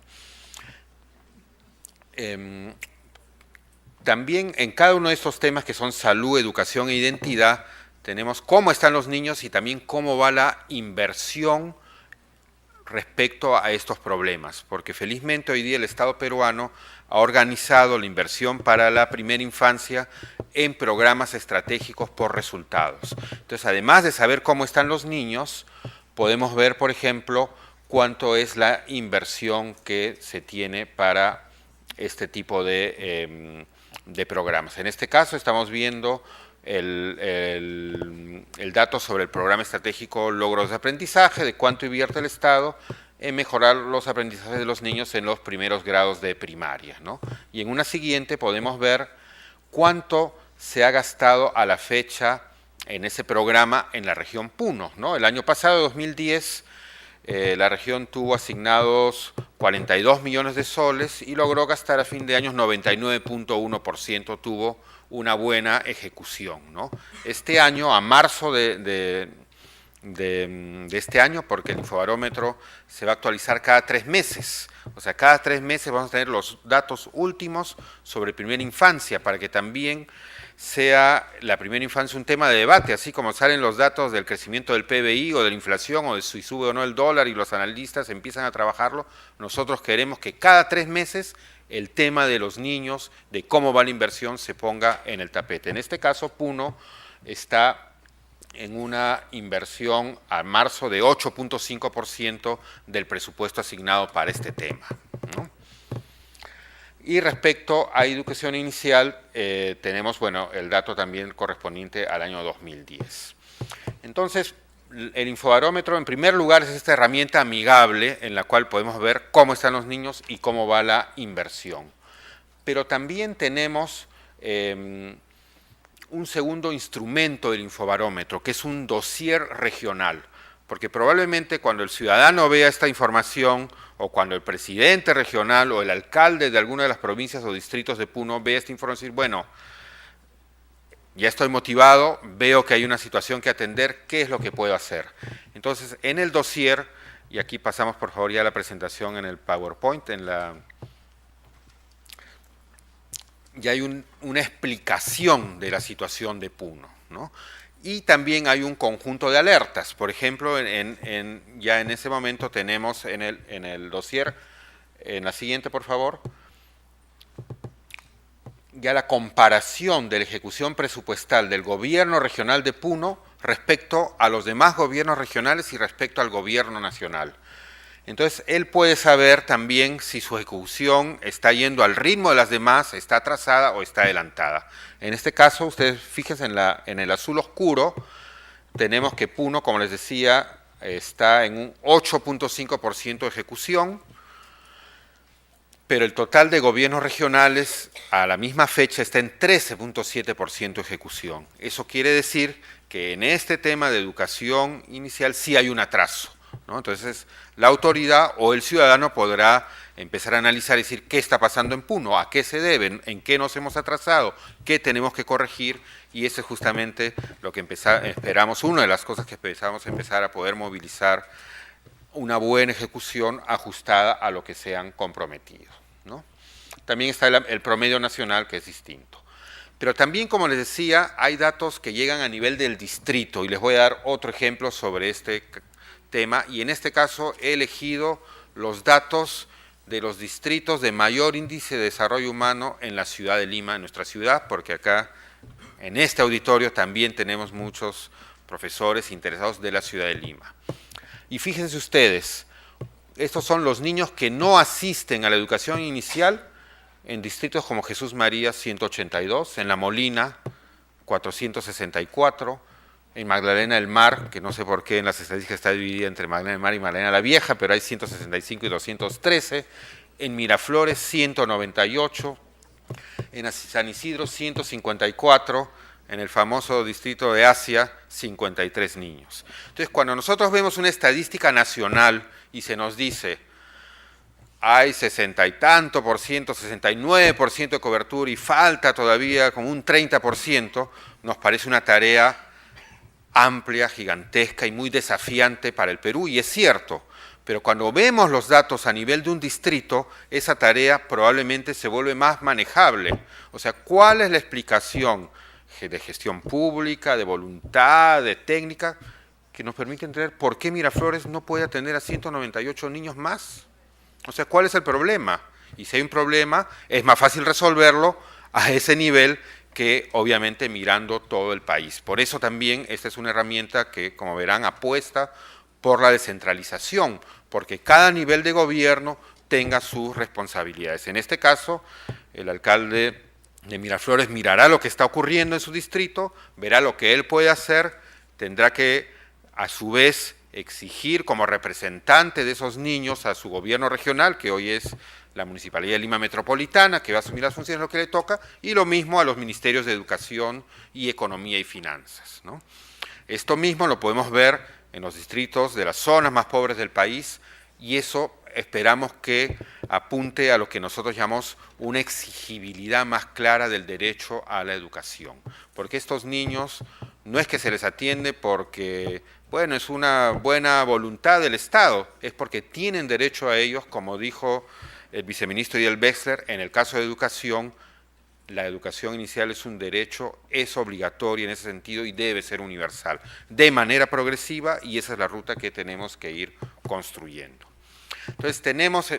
También en cada uno de estos temas que son salud, educación e identidad, tenemos cómo están los niños y también cómo va la inversión respecto a estos problemas, porque felizmente hoy día el Estado peruano ha organizado la inversión para la primera infancia en programas estratégicos por resultados. Entonces, además de saber cómo están los niños, podemos ver, por ejemplo, cuánto es la inversión que se tiene para este tipo de programas. En este caso estamos viendo el dato sobre el programa estratégico Logros de Aprendizaje, de cuánto invierte el Estado en mejorar los aprendizajes de los niños en los primeros grados de primaria, ¿no? Y en una siguiente podemos ver cuánto se ha gastado a la fecha en ese programa en la región Puno, ¿no? El año pasado, 2010, la región tuvo asignados 42 millones de soles y logró gastar a fin de año 99.1%, tuvo una buena ejecución, ¿no? Este año, a marzo de este año, porque el infobarómetro se va a actualizar cada 3 meses, o sea, cada 3 meses vamos a tener los datos últimos sobre primera infancia, para que también sea la primera infancia un tema de debate, así como salen los datos del crecimiento del PBI o de la inflación o de si sube o no el dólar y los analistas empiezan a trabajarlo. Nosotros queremos que cada 3 meses el tema de los niños, de cómo va la inversión, se ponga en el tapete. En este caso, Puno está en una inversión a marzo de 8.5% del presupuesto asignado para este tema, ¿no? Y respecto a educación inicial, tenemos, bueno, el dato también correspondiente al año 2010. Entonces, el infobarómetro, en primer lugar, es esta herramienta amigable en la cual podemos ver cómo están los niños y cómo va la inversión. Pero también tenemos un segundo instrumento del infobarómetro, que es un dossier regional, porque probablemente cuando el ciudadano vea esta información, o cuando el presidente regional o el alcalde de alguna de las provincias o distritos de Puno vea esta información, bueno, ya estoy motivado, veo que hay una situación que atender, ¿qué es lo que puedo hacer? Entonces, en el dossier, y aquí pasamos por favor ya a la presentación en el PowerPoint, en la una explicación de la situación de Puno, ¿no? Y también hay un conjunto de alertas. Por ejemplo, ya en ese momento tenemos en el dossier, en la siguiente, por favor, ya la comparación de la ejecución presupuestal del gobierno regional de Puno respecto a los demás gobiernos regionales y respecto al gobierno nacional. Entonces, él puede saber también si su ejecución está yendo al ritmo de las demás, está atrasada o está adelantada. En este caso, ustedes fíjense en el azul oscuro, tenemos que Puno, como les decía, está en un 8.5% de ejecución, pero el total de gobiernos regionales a la misma fecha está en 13.7% de ejecución. Eso quiere decir que en este tema de educación inicial sí hay un atraso, ¿no? Entonces, la autoridad o el ciudadano podrá empezar a analizar y decir qué está pasando en Puno, a qué se deben, en qué nos hemos atrasado, qué tenemos que corregir, y eso es justamente lo que esperamos, una de las cosas que empezar a poder movilizar una buena ejecución ajustada a lo que se han comprometido, ¿no? También está el promedio nacional, que es distinto. Pero también, como les decía, hay datos que llegan a nivel del distrito, y les voy a dar otro ejemplo sobre este tema, y en este caso he elegido los datos de los distritos de mayor índice de desarrollo humano en la ciudad de Lima, en nuestra ciudad, porque acá, en este auditorio, también tenemos muchos profesores interesados de la ciudad de Lima. Y fíjense ustedes, estos son los niños que no asisten a la educación inicial en distritos como Jesús María, 182, en La Molina, 464, en Magdalena del Mar, que no sé por qué en las estadísticas está dividida entre Magdalena del Mar y Magdalena la Vieja, pero hay 165 y 213, en Miraflores, 198, en San Isidro, 154, en el famoso distrito de Asia, 53 niños. Entonces, cuando nosotros vemos una estadística nacional y se nos dice hay 60 y tanto por ciento, 69% de cobertura y falta todavía como un 30%, nos parece una tarea amplia, gigantesca y muy desafiante para el Perú, y es cierto, pero cuando vemos los datos a nivel de un distrito, esa tarea probablemente se vuelve más manejable. O sea, ¿cuál es la explicación de gestión pública, de voluntad, de técnica, que nos permite entender por qué Miraflores no puede atender a 198 niños más? O sea, ¿cuál es el problema? Y si hay un problema, es más fácil resolverlo a ese nivel que obviamente mirando todo el país. Por eso también esta es una herramienta que, como verán, apuesta por la descentralización, porque cada nivel de gobierno tenga sus responsabilidades. En este caso, el alcalde de Miraflores mirará lo que está ocurriendo en su distrito, verá lo que él puede hacer, tendrá que, a su vez, exigir como representante de esos niños a su gobierno regional, que hoy es la Municipalidad de Lima Metropolitana, que va a asumir las funciones, lo que le toca, y lo mismo a los ministerios de Educación y Economía y Finanzas, ¿no? Esto mismo lo podemos ver en los distritos de las zonas más pobres del país, y eso esperamos que apunte a lo que nosotros llamamos una exigibilidad más clara del derecho a la educación. Porque estos niños no es que se les atiende porque, bueno, es una buena voluntad del Estado, es porque tienen derecho a ellos, como dijo el viceministro Idiel Wexler, en el caso de educación, la educación inicial es un derecho, es obligatoria en ese sentido y debe ser universal, de manera progresiva, y esa es la ruta que tenemos que ir construyendo. Entonces tenemos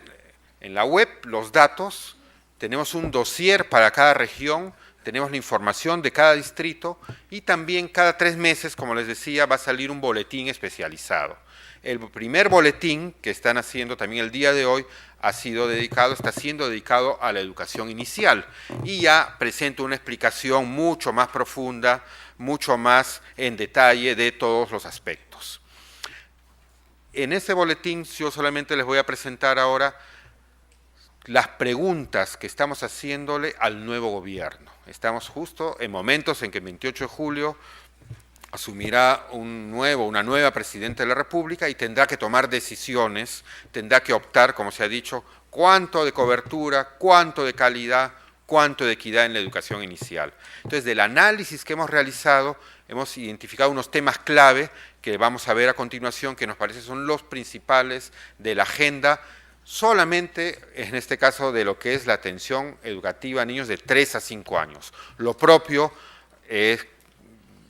en la web los datos, tenemos un dossier para cada región, tenemos la información de cada distrito y también cada 3 meses, como les decía, va a salir un boletín especializado. El primer boletín que están haciendo también el día de hoy está siendo dedicado a la educación inicial y ya presenta una explicación mucho más profunda, mucho más en detalle de todos los aspectos. En ese boletín yo solamente les voy a presentar ahora las preguntas que estamos haciéndole al nuevo gobierno. Estamos justo en momentos en que el 28 de julio asumirá una nueva presidenta de la República y tendrá que tomar decisiones, tendrá que optar, como se ha dicho, cuánto de cobertura, cuánto de calidad, cuánto de equidad en la educación inicial. Entonces, del análisis que hemos realizado, hemos identificado unos temas clave que vamos a ver a continuación, que nos parece son los principales de la agenda solamente en este caso de lo que es la atención educativa a niños de 3 a 5 años. Lo propio es,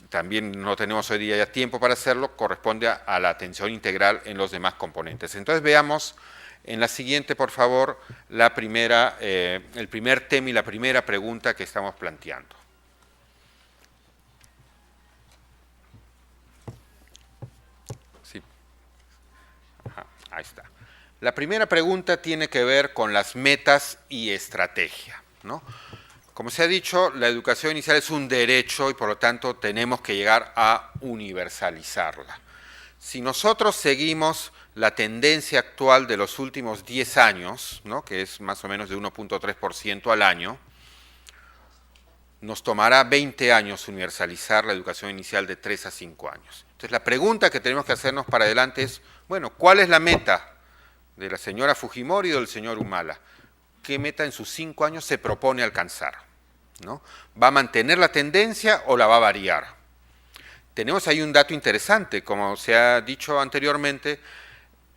también no tenemos hoy día ya tiempo para hacerlo, corresponde a la atención integral en los demás componentes. Entonces veamos en la siguiente, por favor, el primer tema y la primera pregunta que estamos planteando. Sí. Ajá, ahí está. La primera pregunta tiene que ver con las metas y estrategia, ¿no? Como se ha dicho, la educación inicial es un derecho y por lo tanto tenemos que llegar a universalizarla. Si nosotros seguimos la tendencia actual de los últimos 10 años, ¿no?, que es más o menos de 1.3% al año, nos tomará 20 años universalizar la educación inicial de 3 a 5 años. Entonces la pregunta que tenemos que hacernos para adelante es, bueno, ¿cuál es la meta de la señora Fujimori y del señor Humala? ¿Qué meta en sus 5 años se propone alcanzar? ¿No? ¿Va a mantener la tendencia o la va a variar? Tenemos ahí un dato interesante, como se ha dicho anteriormente,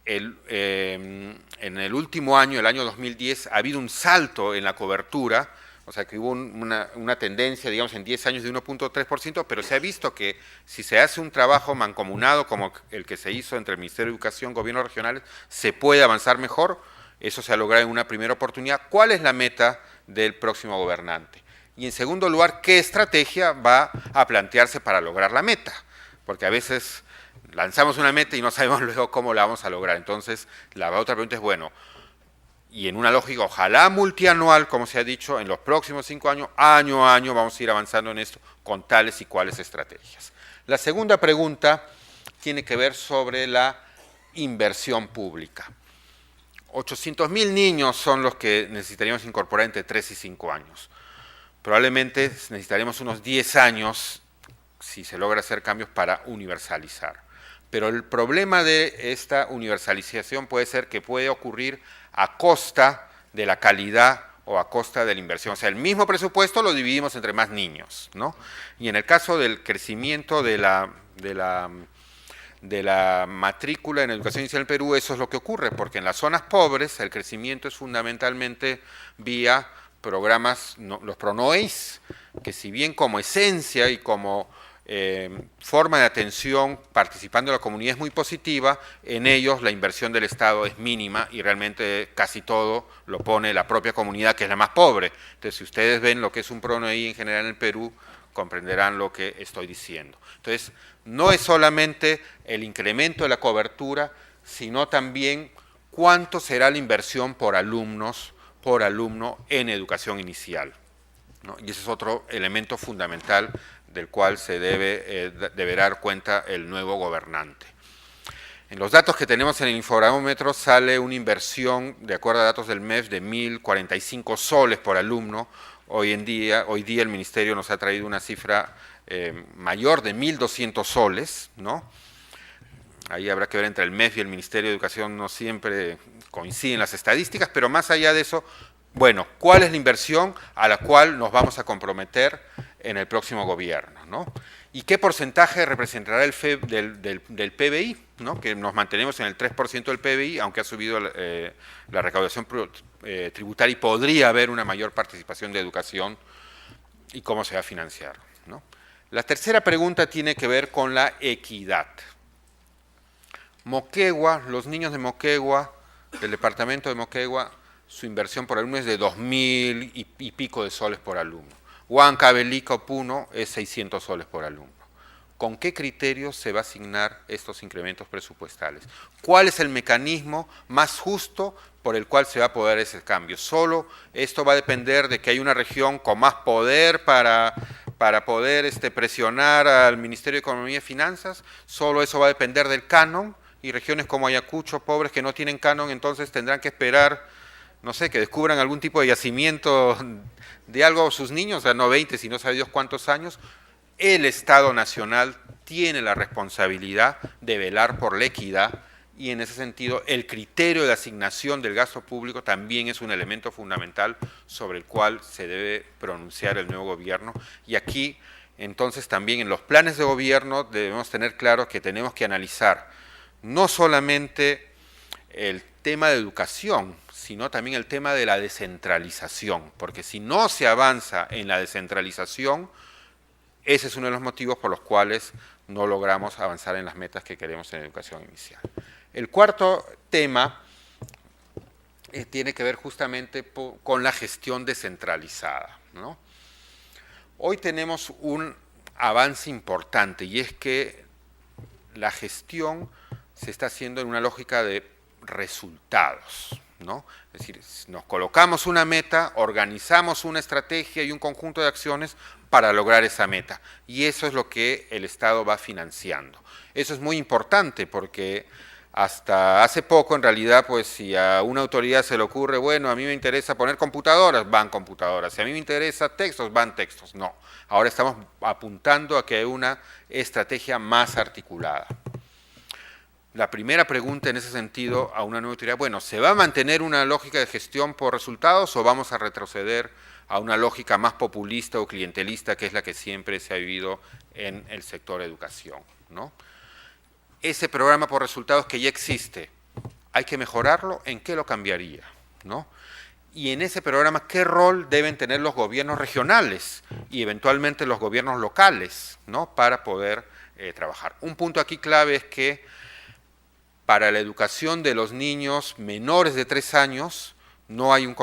en el último año, el año 2010, ha habido un salto en la cobertura, o sea que hubo una tendencia, digamos, en 10 años de 1.3%, pero se ha visto que si se hace un trabajo mancomunado como el que se hizo entre el Ministerio de Educación y Gobiernos regionales, se puede avanzar mejor. Eso se ha logrado en una primera oportunidad. ¿Cuál es la meta del próximo gobernante? Y en segundo lugar, ¿qué estrategia va a plantearse para lograr la meta? Porque a veces lanzamos una meta y no sabemos luego cómo la vamos a lograr. Entonces, la otra pregunta es, bueno, y en una lógica, ojalá multianual, como se ha dicho, en los próximos 5 años, año a año, vamos a ir avanzando en esto con tales y cuales estrategias. La segunda pregunta tiene que ver sobre la inversión pública. 800.000 niños son los que necesitaríamos incorporar entre 3 y 5 años. Probablemente necesitaremos unos 10 años, si se logra hacer cambios, para universalizar. Pero el problema de esta universalización puede ser que puede ocurrir a costa de la calidad o a costa de la inversión. O sea, el mismo presupuesto lo dividimos entre más niños, ¿no? Y en el caso del crecimiento de la matrícula en educación inicial en Perú, eso es lo que ocurre, porque en las zonas pobres el crecimiento es fundamentalmente vía programas, los PRONOEIS, que si bien como esencia y como forma de atención participando de la comunidad es muy positiva, en ellos la inversión del Estado es mínima y realmente casi todo lo pone la propia comunidad, que es la más pobre. Entonces, si ustedes ven lo que es un PRONOEI en general en el Perú, comprenderán lo que estoy diciendo. Entonces, no es solamente el incremento de la cobertura, sino también cuánto será la inversión por alumno en educación inicial, ¿no? Y ese es otro elemento fundamental del cual se deberá dar cuenta el nuevo gobernante. En los datos que tenemos en el infobarómetro sale una inversión, de acuerdo a datos del MEF, de 1.045 soles por alumno. Hoy día el Ministerio nos ha traído una cifra mayor de 1.200 soles, ¿no? Ahí habrá que ver entre el MEF y el Ministerio de Educación, no siempre coinciden las estadísticas, pero más allá de eso, bueno, ¿cuál es la inversión a la cual nos vamos a comprometer en el próximo gobierno, ¿no? ¿Y qué porcentaje representará el del PBI, ¿no? Que nos mantenemos en el 3% del PBI, aunque ha subido la recaudación tributaria y podría haber una mayor participación de educación, y cómo se va a financiar, ¿no? La tercera pregunta tiene que ver con la equidad. Moquegua, los niños de Moquegua, del departamento de Moquegua, su inversión por alumno es de 2.000 y pico de soles por alumno. Huancavelica o Puno es 600 soles por alumno. ¿Con qué criterios se va a asignar estos incrementos presupuestales? ¿Cuál es el mecanismo más justo por el cual se va a poder ese cambio? Solo esto va a depender de que hay una región con más poder para poder presionar al Ministerio de Economía y Finanzas. Solo eso va a depender del canon, y regiones como Ayacucho, pobres que no tienen canon, entonces tendrán que esperar, no sé, que descubran algún tipo de yacimiento de algo a sus niños, o sea, no 20, sino sabe Dios cuántos años. El Estado Nacional tiene la responsabilidad de velar por la equidad, y en ese sentido el criterio de asignación del gasto público también es un elemento fundamental sobre el cual se debe pronunciar el nuevo gobierno. Y aquí, entonces, también en los planes de gobierno debemos tener claro que tenemos que analizar no solamente el tema de educación, sino también el tema de la descentralización, porque si no se avanza en la descentralización, ese es uno de los motivos por los cuales no logramos avanzar en las metas que queremos en educación inicial. El cuarto tema tiene que ver justamente con la gestión descentralizada, ¿no? Hoy tenemos un avance importante y es que la gestión se está haciendo en una lógica de resultados, ¿no? Es decir, nos colocamos una meta, organizamos una estrategia y un conjunto de acciones para lograr esa meta. Y eso es lo que el Estado va financiando. Eso es muy importante porque hasta hace poco, en realidad, pues si a una autoridad se le ocurre, bueno, a mí me interesa poner computadoras, van computadoras. Si a mí me interesa textos, van textos. No. Ahora estamos apuntando a que hay una estrategia más articulada. La primera pregunta en ese sentido a una nueva autoridad, bueno, ¿se va a mantener una lógica de gestión por resultados o vamos a retroceder a una lógica más populista o clientelista, que es la que siempre se ha vivido en el sector educación, ¿no? Ese programa por resultados que ya existe, ¿hay que mejorarlo? ¿En qué lo cambiaría, ¿no? Y en ese programa, ¿qué rol deben tener los gobiernos regionales y eventualmente los gobiernos locales, ¿no? Para poder trabajar. Un punto aquí clave es que para la educación de los niños menores de 3 años no hay un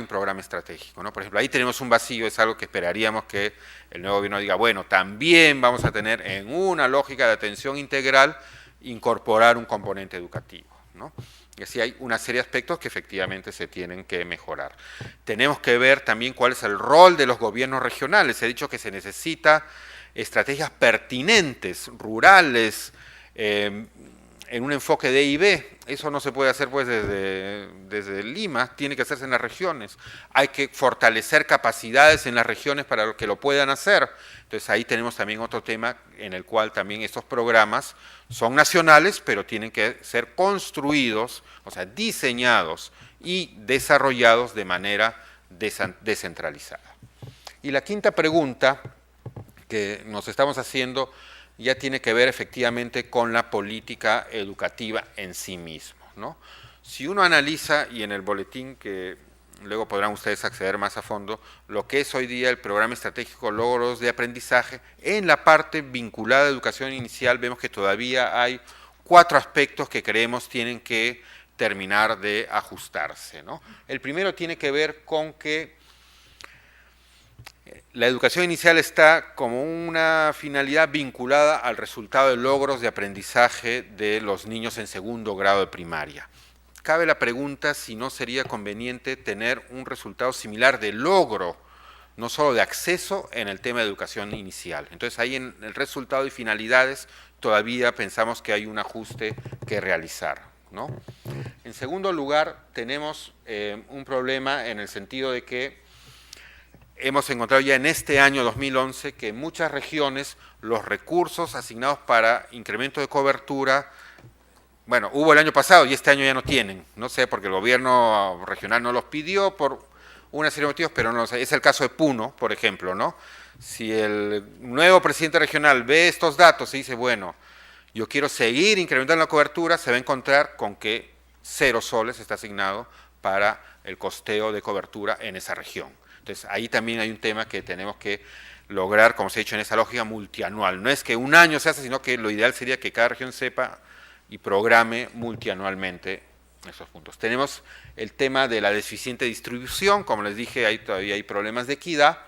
programa estratégico, ¿no? Por ejemplo, ahí tenemos un vacío, es algo que esperaríamos que el nuevo gobierno diga, bueno, también vamos a tener en una lógica de atención integral incorporar un componente educativo, ¿no? Y así hay una serie de aspectos que efectivamente se tienen que mejorar. Tenemos que ver también cuál es el rol de los gobiernos regionales. He dicho que se necesita estrategias pertinentes, rurales, en un enfoque de I+B. Eso no se puede hacer pues desde Lima, tiene que hacerse en las regiones. Hay que fortalecer capacidades en las regiones para que lo puedan hacer. Entonces ahí tenemos también otro tema en el cual también estos programas son nacionales, pero tienen que ser construidos, o sea, diseñados y desarrollados de manera descentralizada. Y la quinta pregunta que nos estamos haciendo ya tiene que ver efectivamente con la política educativa en sí mismo, ¿no? Si uno analiza, y en el boletín que luego podrán ustedes acceder más a fondo, lo que es hoy día el programa estratégico Logros de Aprendizaje, en la parte vinculada a educación inicial vemos que todavía hay 4 aspectos que creemos tienen que terminar de ajustarse, ¿no? El primero tiene que ver con que la educación inicial está como una finalidad vinculada al resultado de logros de aprendizaje de los niños en 2º grado de primaria. Cabe la pregunta si no sería conveniente tener un resultado similar de logro, no solo de acceso en el tema de educación inicial. Entonces ahí en el resultado y finalidades todavía pensamos que hay un ajuste que realizar, ¿no? En segundo lugar, tenemos un problema en el sentido de que hemos encontrado ya en este año 2011 que en muchas regiones los recursos asignados para incremento de cobertura, bueno, hubo el año pasado y este año ya no tienen, no sé, porque el gobierno regional no los pidió por una serie de motivos, pero no lo sé. Es el caso de Puno, por ejemplo, ¿no? Si el nuevo presidente regional ve estos datos y dice, bueno, yo quiero seguir incrementando la cobertura, se va a encontrar con que 0 soles está asignado para el costeo de cobertura en esa región. Entonces, ahí también hay un tema que tenemos que lograr, como se ha dicho, en esa lógica multianual. No es que un año se hace, sino que lo ideal sería que cada región sepa y programe multianualmente esos puntos. Tenemos el tema de la deficiente distribución, como les dije, ahí todavía hay problemas de equidad,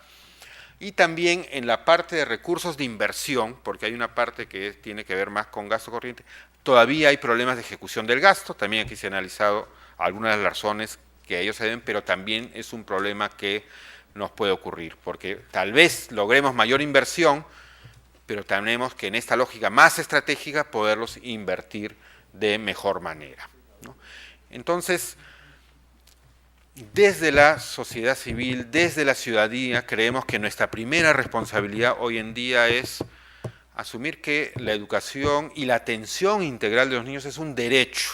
y también en la parte de recursos de inversión, porque hay una parte que tiene que ver más con gasto corriente, todavía hay problemas de ejecución del gasto, también aquí se han analizado algunas de las razones que ellos se deben, pero también es un problema que nos puede ocurrir, porque tal vez logremos mayor inversión, pero tenemos que en esta lógica más estratégica poderlos invertir de mejor manera, ¿no? Entonces, desde la sociedad civil, desde la ciudadanía, creemos que nuestra primera responsabilidad hoy en día es asumir que la educación y la atención integral de los niños es un derecho,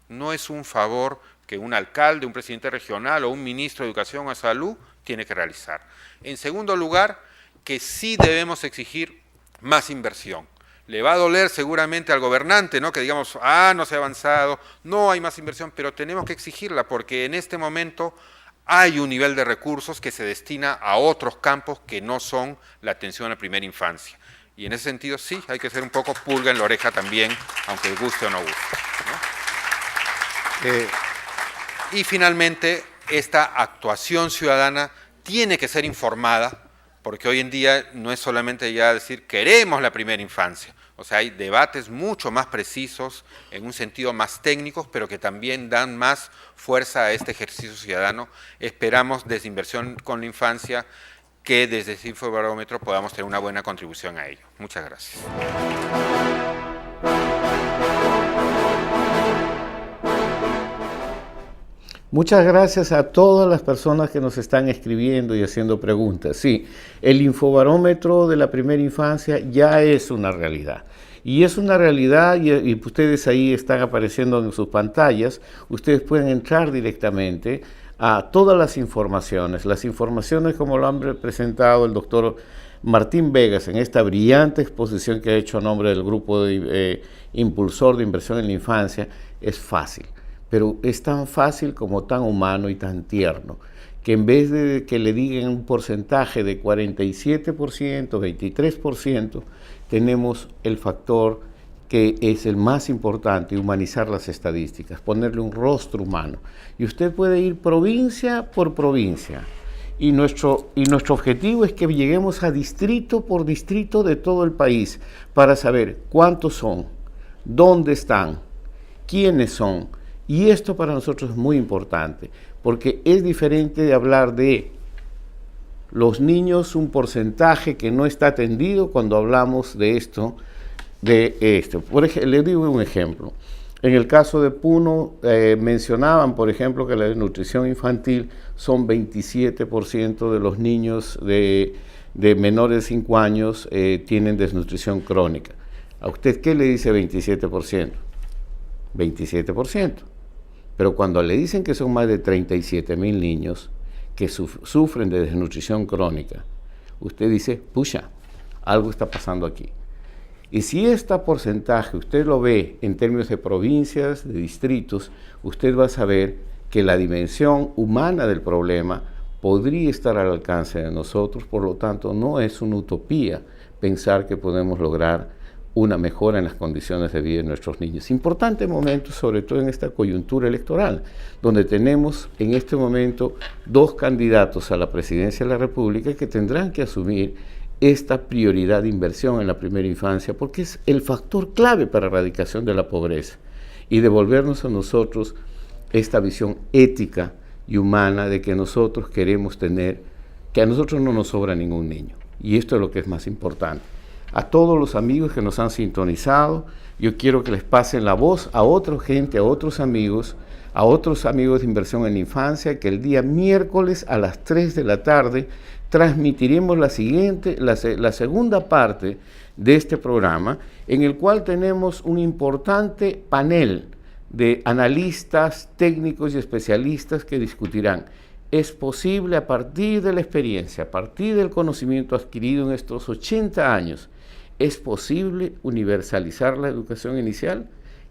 no es un favor que un alcalde, un presidente regional o un ministro de Educación o Salud tiene que realizar. En segundo lugar, que sí debemos exigir más inversión. Le va a doler seguramente al gobernante, ¿no? Que digamos, no se ha avanzado, no hay más inversión, pero tenemos que exigirla porque en este momento hay un nivel de recursos que se destina a otros campos que no son la atención a la primera infancia. Y en ese sentido sí, hay que ser un poco pulga en la oreja también, aunque guste o no guste, ¿no? Y finalmente, esta actuación ciudadana tiene que ser informada, porque hoy en día no es solamente ya decir queremos la primera infancia, o sea, hay debates mucho más precisos, en un sentido más técnicos, pero que también dan más fuerza a este ejercicio ciudadano. Esperamos desde Inversión con la Infancia que desde ese Infobarómetro podamos tener una buena contribución a ello. Muchas gracias. Muchas gracias a todas las personas que nos están escribiendo y haciendo preguntas. Sí, el Infobarómetro de la primera infancia ya es una realidad. Y es una realidad y ustedes ahí están apareciendo en sus pantallas. Ustedes pueden entrar directamente a todas las informaciones como lo han presentado el doctor Martín Vegas en esta brillante exposición que ha hecho a nombre del grupo impulsor de inversión en la infancia. Es fácil. Pero es tan fácil como tan humano y tan tierno, que en vez de que le digan un porcentaje de 47%, 23%, tenemos el factor que es el más importante, humanizar las estadísticas, ponerle un rostro humano. Y usted puede ir provincia por provincia. Y nuestro objetivo es que lleguemos a distrito por distrito de todo el país para saber cuántos son, dónde están, quiénes son. Y esto para nosotros es muy importante, porque es diferente de hablar de los niños, un porcentaje que no está atendido cuando hablamos de esto, Por ejemplo, les digo un ejemplo. En el caso de Puno, mencionaban, por ejemplo, que la desnutrición infantil son 27% de los niños de menores de 5 años tienen desnutrición crónica. ¿A usted qué le dice 27%? 27%. Pero cuando le dicen que son más de 37,000 niños que sufren de desnutrición crónica, usted dice, pucha, algo está pasando aquí. Y si este porcentaje usted lo ve en términos de provincias, de distritos, usted va a saber que la dimensión humana del problema podría estar al alcance de nosotros, por lo tanto no es una utopía pensar que podemos lograr una mejora en las condiciones de vida de nuestros niños. Importante momento, sobre todo en esta coyuntura electoral, donde tenemos en este momento 2 candidatos a la presidencia de la República que tendrán que asumir esta prioridad de inversión en la primera infancia, porque es el factor clave para la erradicación de la pobreza y devolvernos a nosotros esta visión ética y humana de que nosotros queremos tener, que a nosotros no nos sobra ningún niño. Y esto es lo que es más importante. A todos los amigos que nos han sintonizado, yo quiero que les pasen la voz a otra gente, a otros amigos de Inversión en la Infancia, que el día miércoles a las 3 de la tarde transmitiremos la segunda parte de este programa, en el cual tenemos un importante panel de analistas, técnicos y especialistas que discutirán. Es posible a partir de la experiencia, a partir del conocimiento adquirido en estos 80 años, ¿es posible universalizar la educación inicial?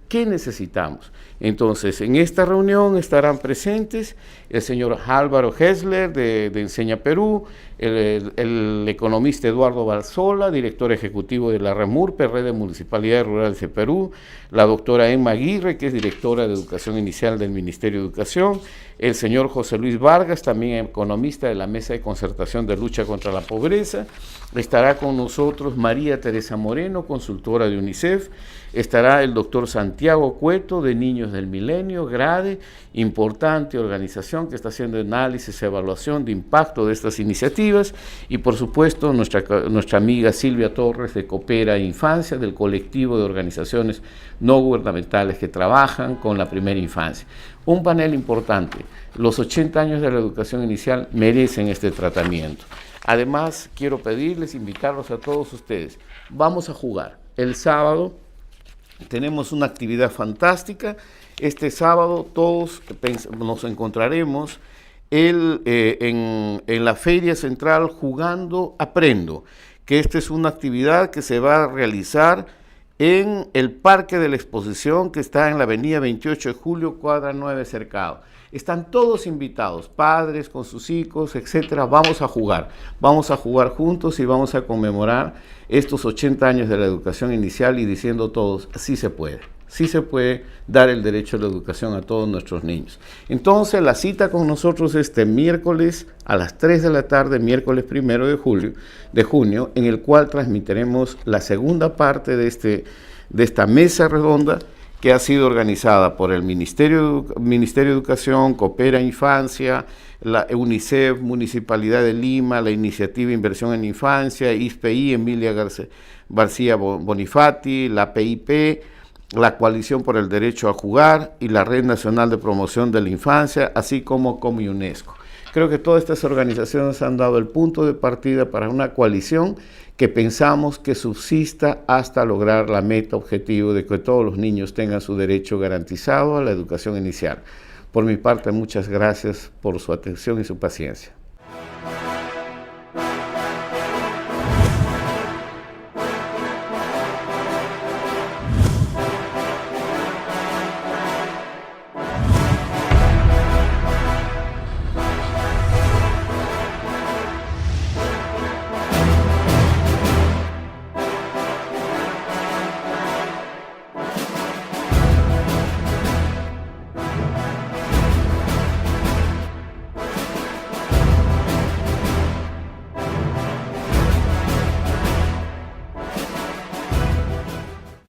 ¿Qué necesitamos? Entonces, en esta reunión estarán presentes el señor Álvaro Hessler de Enseña Perú, el economista Eduardo Balzola, director ejecutivo de la REMURPE, Red de Municipalidades Rurales de Perú, la doctora Emma Aguirre, que es directora de Educación Inicial del Ministerio de Educación, el señor José Luis Vargas, también economista de la Mesa de Concertación de Lucha contra la Pobreza. Estará con nosotros María Teresa Moreno, consultora de UNICEF. Estará el doctor Santiago Cueto, de Niños del Milenio, GRADE, importante organización que está haciendo análisis y evaluación de impacto de estas iniciativas. Y por supuesto nuestra amiga Silvia Torres, de Coopera Infancia, del colectivo de organizaciones no gubernamentales que trabajan con la primera infancia. Un panel importante. Los 80 años de la educación inicial merecen este tratamiento. Además, quiero pedirles, invitarlos a todos ustedes. Vamos a jugar. El sábado tenemos una actividad fantástica. Este sábado todos nos encontraremos en la Feria Central jugando Aprendo, que esta es una actividad que se va a realizar en el Parque de la Exposición, que está en la avenida 28 de Julio, cuadra 9 Cercado. Están todos invitados, padres con sus hijos, etcétera. Vamos a jugar juntos y vamos a conmemorar estos 80 años de la educación inicial y diciendo todos, sí se puede dar el derecho a la educación a todos nuestros niños. Entonces la cita con nosotros este miércoles a las 3 de la tarde, miércoles 1 de junio, en el cual transmitiremos la segunda parte de esta mesa redonda que ha sido organizada por el Ministerio de Educación, Coopera Infancia, la UNICEF, Municipalidad de Lima, la Iniciativa Inversión en Infancia, ISPI, Emilia García Bonifati, la PIP, la Coalición por el Derecho a Jugar y la Red Nacional de Promoción de la Infancia, así como UNESCO. Creo que todas estas organizaciones han dado el punto de partida para una coalición que pensamos que subsista hasta lograr la meta objetivo de que todos los niños tengan su derecho garantizado a la educación inicial. Por mi parte, muchas gracias por su atención y su paciencia.